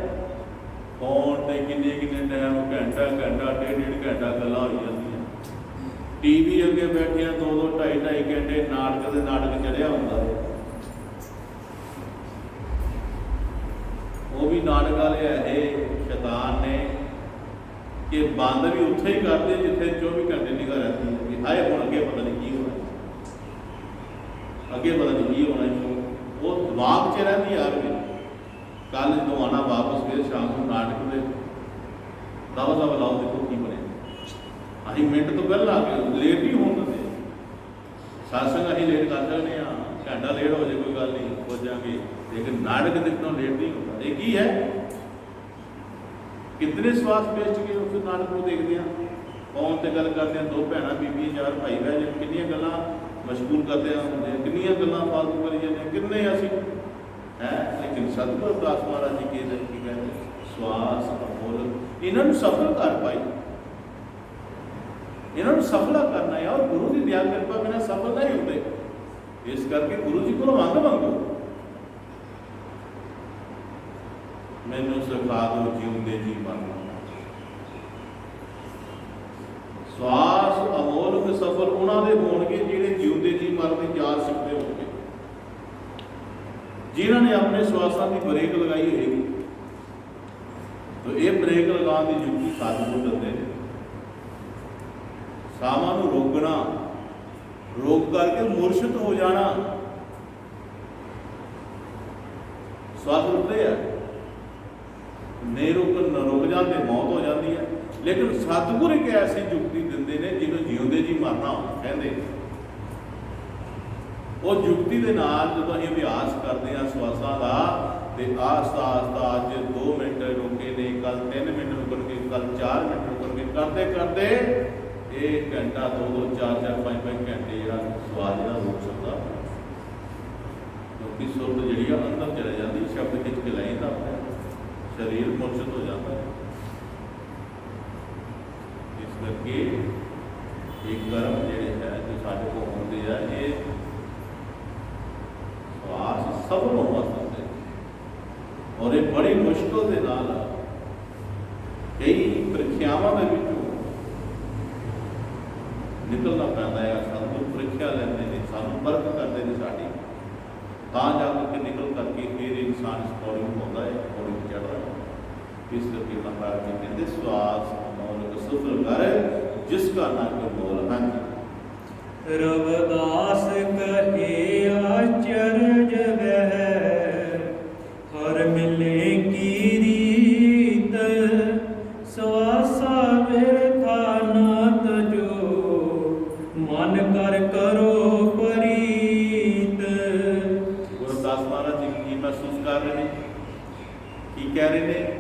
ਫੋਨ ਤੇ ਕਿੰਨੇ ਟਾਈਮ, ਘੰਟਾ ਡੇਢ ਘੰਟਾ ਗੱਲਾਂ ਹੋਈ ਜਾਂਦੀਆਂ। ਟੀਵੀ ਅੱਗੇ ਬੈਠਿਆਂ 2-2 2.5 ਘੰਟੇ ਨਾਟਕ ਦੇ ਨਾਟਕ ਚੜਿਆ ਹੁੰਦਾ ਹੈ। ਉਹ ਵੀ ਨਾਟਕ ਵਾਲੇ ਇਹ ਸ਼ੈਤਾਨ ਨੇ ਕਿ ਬੰਦ ਵੀ ਉੱਥੇ ਹੀ ਕਰਦੇ ਜਿੱਥੇ 24 ਘੰਟੇ ਨਿਗਾਹ ਰਹਿੰਦੀ ਹੈ ਕਿ ਹਾਏ ਹੁਣ ਅੱਗੇ ਪਤਾ ਨਹੀਂ ਕੀ ਹੋਣਾ, ਅੱਗੇ ਪਤਾ ਨਹੀਂ ਕੀ ਹੋਣਾ। ਉਹ ਦਿਮਾਗ 'ਚ ਰਹਿੰਦੀ ਯਾਰ ਵੀ ਕੱਲ੍ਹ ਜਦੋਂ ਆਉਣਾ ਵਾਪਸ, ਫਿਰ ਸ਼ਾਮ ਨੂੰ ਨਾਟਕ ਦੇ ਦਵਾ ਲਾਓ, ਦੇਖੋ ਕੀ ਬਣਿਆ। ਅਸੀਂ ਮਿੰਟ ਤੋਂ ਪਹਿਲਾਂ ਆ ਕੇ ਲੇਟ ਹੀ ਹੋਣ ਦਿੰਦੇ। ਸਤਸੰਗ ਅਸੀਂ ਲੇਟ ਕਰ ਸਕਦੇ ਹਾਂ, ਘੰਟਾ ਲੇਟ ਹੋ ਜਾਏ ਕੋਈ ਗੱਲ ਨਹੀਂ, ਪਹੁੰਚਾਂਗੇ, ਲੇਕਿਨ ਨਾਟਕ ਦੇਖਣਾ ਲੇਟ ਨਹੀਂ ਹੁੰਦਾ। ਇਹ ਕੀ ਹੈ? ਕਿਤਨੇ ਸਵਾਸ ਵੇਚ ਕੇ ਉਸ ਨਾਟਕ ਨੂੰ ਦੇਖਦੇ ਹਾਂ। ਫੋਨ ਤੇ ਗੱਲ ਕਰਦੇ ਹਾਂ, 2 ਭੈਣਾਂ ਬੀਬੀਆਂ 4 ਭਾਈ ਬਹਿ ਜਾਂਦੇ, ਕਿੰਨੀਆਂ ਗੱਲਾਂ ਮਸ਼ਗੂਲ ਕਰਦੇ ਹੁੰਦੇ, ਕਿੰਨੀਆਂ ਗੱਲਾਂ ਫਾਲਤੂ ਕਰੀ ਜਾਂਦੇ, ਕਿੰਨੇ ਅਸੀਂ ਹੈ। ਲੇਕਿਨ ਸਤਿਗੁਰੂ ਦਾਸ ਮਹਾਰਾਜ ਜੀ ਕੀ ਕਹਿੰਦੇ, ਸਵਾਸ ਅਮੋਲਕ, ਇਹਨਾਂ ਨੂੰ ਸਫਲ ਕਰ ਪਾਈ, ਇਹਨਾਂ ਨੂੰ ਸਫਲਾ ਕਰਨਾ ਹੈ। ਔਰ ਗੁਰੂ ਦੀ ਦਇਆ ਕਿਰਪਾ ਬਿਨਾਂ ਸਫਲ ਨਹੀਂ ਹੁੰਦੇ। ਇਸ ਕਰਕੇ ਗੁਰੂ ਜੀ ਕੋਲੋਂ ਮੰਗੋ, ਮੈਨੂੰ ਸਿਖਾ ਦਿਓ ਜਿਉਂਦੇ ਜੀ ਮਰਨਾ। ਸਵਾਸ ਅਮੋਲਕ ਸਫਲ ਉਹਨਾਂ ਦੇ ਹੋਣਗੇ ਜਿਹੜੇ ਜਿਉਂਦੇ ਜੀ ਮਰਨ ਦੀ ਜਾਚ ਸਿੱਖਦੇ ਹੋਣਗੇ, ਜਿਨ੍ਹਾਂ ਨੇ ਆਪਣੇ ਸਵਾਸਾਂ ਦੀ ਬ੍ਰੇਕ ਲਗਾਈ ਹੋਏਗੀ। ਤਾਂ ਇਹ ਬ੍ਰੇਕ ਲਗਾਉਣ ਦੀ ਯੁਕਤੀ ਸਤਿਗੁਰੂ ਦਿੰਦੇ ਨੇ। ਸਾਵਾਂ ਨੂੰ ਰੋਕਣਾ, ਰੋਕ ਕਰਕੇ ਮੁਰਸ਼ਿਦ ਹੋ ਜਾਣਾ। ਸਵਾਸ ਰੁਕਦੇ ਆ, ਨਹੀਂ ਰੁਕ ਜਾਂਦੇ, ਮੌਤ ਹੋ ਜਾਂਦੀ ਹੈ। ਲੇਕਿਨ ਸਤਿਗੁਰ ਇੱਕ ਐਸੀ ਯੁਕਤੀ ਦਿੰਦੇ ਨੇ ਜਿਹਨੂੰ ਜਿਉਂਦੇ ਜੀ ਮਰਨਾ ਕਹਿੰਦੇ। ਉਹ ਯੁਕਤੀ ਦੇ ਨਾਲ ਜਦੋਂ ਅਸੀਂ ਅਭਿਆਸ ਕਰਦੇ ਹਾਂ ਸਵਾਸਾਂ ਦਾ, ਤੇ ਆਸਤਾ ਅੱਜ 2 ਮਿੰਟ ਰੁਕੇ ਨੇ, ਕੱਲ 3 ਮਿੰਟ ਰੁਕਣਗੇ, ਕੱਲ 4 ਮਿੰਟ ਰੁਕਣਗੇ, ਕਰਦੇ ਇਹ ਘੰਟਾ 2-2 4-4 5-5 ਘੰਟੇ ਜਿਹੜਾ ਸਵਾਸ ਜਿਹੜਾ ਰੁਕ ਸਕਦਾ। ਕਿਉਂਕਿ ਸੁਰਤ ਜਿਹੜੀ ਆ ਅੰਦਰ ਚਲੇ ਜਾਂਦੀ, ਸ਼ਬਦ ਖਿੱਚ ਕੇ ਲੈ ਜਾਂਦਾ, ਸਰੀਰ ਮੁਰਸ਼ਿਦ ਹੋ ਜਾਂਦਾ ਹੈ। ਇਸ ਕਰਕੇ ਇਹ ਕਰਮ ਜਿਹੜੇ ਹੈ ਜੋ ਸਾਡੇ ਕੋਲ ਹੁੰਦੇ ਆ, ਇਹ ਸਵਾਸ ਸਫਲ ਹੋ ਸਕਦੇ, ਔਰ ਇਹ ਬੜੀ ਮੁਸ਼ਕਲ ਦੇ ਨਾਲ ਕਈ ਪ੍ਰੀਖਿਆਵਾਂ ਦੇ ਵਿੱਚੋਂ ਨਿਕਲਣਾ ਪੈਂਦਾ ਹੈ। ਸਾਨੂੰ ਪ੍ਰੀਖਿਆ ਲੈਂਦੇ ਨੇ, ਸਾਨੂੰ ਪਰਖ ਕਰਦੇ ਨੇ ਸਾਡੀ, ਤਾਂ ਜਾ ਕੇ ਨਿਕਲ ਕਰਕੇ ਫਿਰ ਇਨਸਾਨ ਇਸ ਪੌੜੀ ਨੂੰ ਪਾਉਂਦਾ ਹੈ, ਪੌੜੀ ਨੂੰ ਚੜ੍ਹਦਾ ਹੈ। ਇਸ ਕਰਕੇ ਮਹਾਰਾਜ ਜੀ ਕਹਿੰਦੇ ਸਵਾਸ ਮੌਲਕ ਸੁਫਲ ਕਰ ਜਿਸ ਕਾ ਨਾ ਕੋਈ ਮੋਲ। ਹਾਂਜੀ ਰਵਿਦਾਸ ਕਹੇ ਆਚਰਜ ਵਹਿ ਹਰ ਮਿਲੇ ਕੀ ਰੀਤ ਸਵਾਸਾ ਬਿਰਥਾ ਨਾ ਤਜੋ ਮਨ ਕਰ ਕਰੋ ਪ੍ਰੀਤ। ਗੁਰਦਾਸ ਮਹਾਰਾਜ ਜੀ ਕੀ ਮਹਿਸੂਸ ਕਰ ਰਹੇ ਨੇ, ਕੀ ਕਹਿ ਰਹੇ ਨੇ?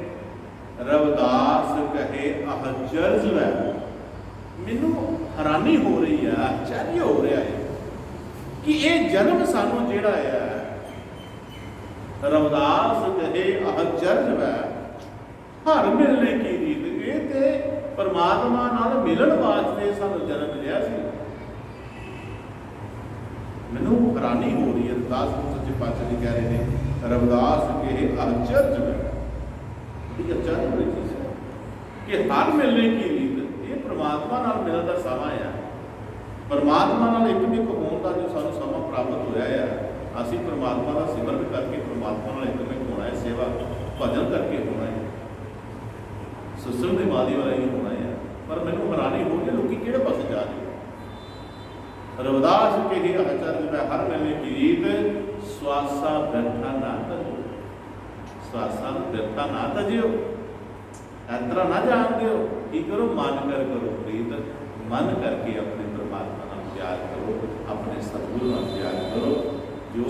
ਰਵਿਦਾਸ ਕਹੇ ਅਹਚਰਜ ਵਹਿ, ਮੈਨੂੰ ਹੈਰਾਨੀ ਹੋ ਰਹੀ ਹੈ, ਆਚਰਜ ਹੋ ਰਿਹਾ ਹੈ ਕਿ ਇਹ ਜਨਮ ਸਾਨੂੰ ਜਿਹੜਾ ਹੈ, ਰਵਿਦਾਸ ਕਹੇ ਅਹਚਰਜ ਵਹਿ ਹਰ ਮਿਲਣੇ ਕੀ ਰੀਤ, ਇਹ ਤੇ ਪਰਮਾਤਮਾ ਨਾਲ ਮਿਲਣ ਵਾਸਤੇ ਸਾਨੂੰ ਜਨਮ ਮਿਲਿਆ ਸੀ। ਮੈਨੂੰ ਹੈਰਾਨੀ ਹੋ ਰਹੀ ਹੈ, ਰਵਿਦਾਸ ਸੱਚੇ ਪਾਤਸ਼ਾਹ ਜੀ ਕਹਿ ਰਹੇ ਨੇ ਰਵਿਦਾਸ ਕਹੇ ਅਹਚਰਜ ਵਹਿ, ਬੜੀ ਅਚਰਜ ਵਾਲੀ ਚੀਜ਼ ਹੈ ਕਿ ਹਰ ਮਿਲਣੇ ਕੀ ਰੀਤ, ਇਹ ਪਰਮਾਤਮਾ ਨਾਲ ਮਿਲਣ ਦਾ ਸਮਾਂ ਹੈ। ਪਰਮਾਤਮਾ ਨਾਲ ਇੱਕ ਹੋਣ ਦਾ ਜੋ ਸਾਨੂੰ ਸਮਾਂ ਪ੍ਰਾਪਤ ਹੋਇਆ ਹੈ, ਅਸੀਂ ਪਰਮਾਤਮਾ ਦਾ ਸਿਮਰਨ ਕਰਕੇ ਪਰਮਾਤਮਾ ਨਾਲ ਇੱਕ ਹੋਣਾ ਹੈ, ਸੇਵਾ ਭਜਨ ਕਰਕੇ ਹੋਣਾ ਹੈ, ਸੁਸਮ ਦੇ ਮਾਦੀ ਵਾਲਾ ਹੀ ਹੋਣਾ ਹੈ। ਪਰ ਮੈਨੂੰ ਹੈਰਾਨੀ ਹੋ ਰਹੀ, ਲੋਕੀ ਕਿਹੜੇ ਪਾਸੇ ਜਾ ਰਹੇ? ਰਵਿਦਾਸ ਕਹੇ ਅਹਚਰਜ ਵਹਿ ਹਰ ਮਿਲਣੇ ਕੀ ਰੀਤ ਸਵਾਸਾ ਬਿਰਥਾ ਨਾ ਤਜੋ, ਸਵਾਸਾਂ ਨੂੰ ਬਿਰਥਾ ਨਾ ਤਜਿਓ, ਇਸ ਤਰ੍ਹਾਂ ਨਾ ਜਾਣ ਦਿਓ। ਕੀ ਕਰੋ? ਮਨ ਕਰ ਕਰੋ ਪ੍ਰੀਤ, ਮਨ ਕਰਕੇ ਆਪਣੇ ਪਰਮਾਤਮਾ ਨਾਲ ਪਿਆਰ ਕਰੋ, ਆਪਣੇ ਸਤਿਗੁਰੂ ਨਾਲ ਪਿਆਰ ਕਰੋ। ਜੋ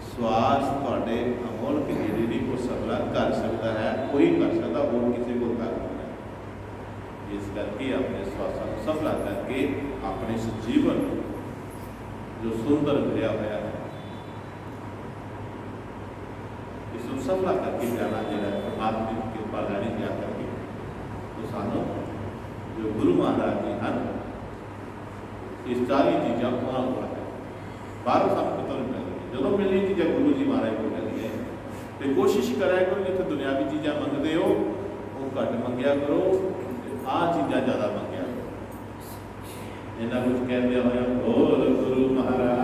ਸਵਾਸ ਤੁਹਾਡੇ ਅਮੋਲਕ ਹੀਰੇ ਦੀ ਕੋ ਸਗਲਾ ਕਰ ਸਕਦਾ ਹੈ, ਕੋਈ ਕਰ ਸਕਦਾ, ਹੋਰ ਕਿਸੇ ਕੋਲ ਕਰ ਨਹੀਂ। ਇਸ ਕਰਕੇ ਆਪਣੇ ਸਵਾਸਾਂ ਨੂੰ ਸਫਲਾ ਕਰਕੇ ਆਪਣੇ ਇਸ ਜੀਵਨ ਜੋ ਸੁੰਦਰ ਭਰਿਆ ਹੋਇਆ ਹੈ, ਇਸ ਨੂੰ ਸਫਲਾ ਕਰਕੇ ਜਾਣਾ ਜਿਹੜਾ ਪਰਮਾਤਮਾ ਦੀ ਕਿਰਪਾ ਲੈਣੀ ਜਾ ਕਰਕੇ। तो सानू जो गुरु महाराज जी हैं इस 40 चीज़ा उन्होंने को है बाहर सब पता नहीं मिल रही, जो मिलनी चीज़ा गुरु जी महाराज को मिलती है। तो कोशिश कराया करो जितने दुनियावी चीज़ा मंगते हो वो घट मंगया करो, आ चीज़ा ज़्यादा मंगया करो। इन्ना कुछ कहते हुए बोल गुरु महाराज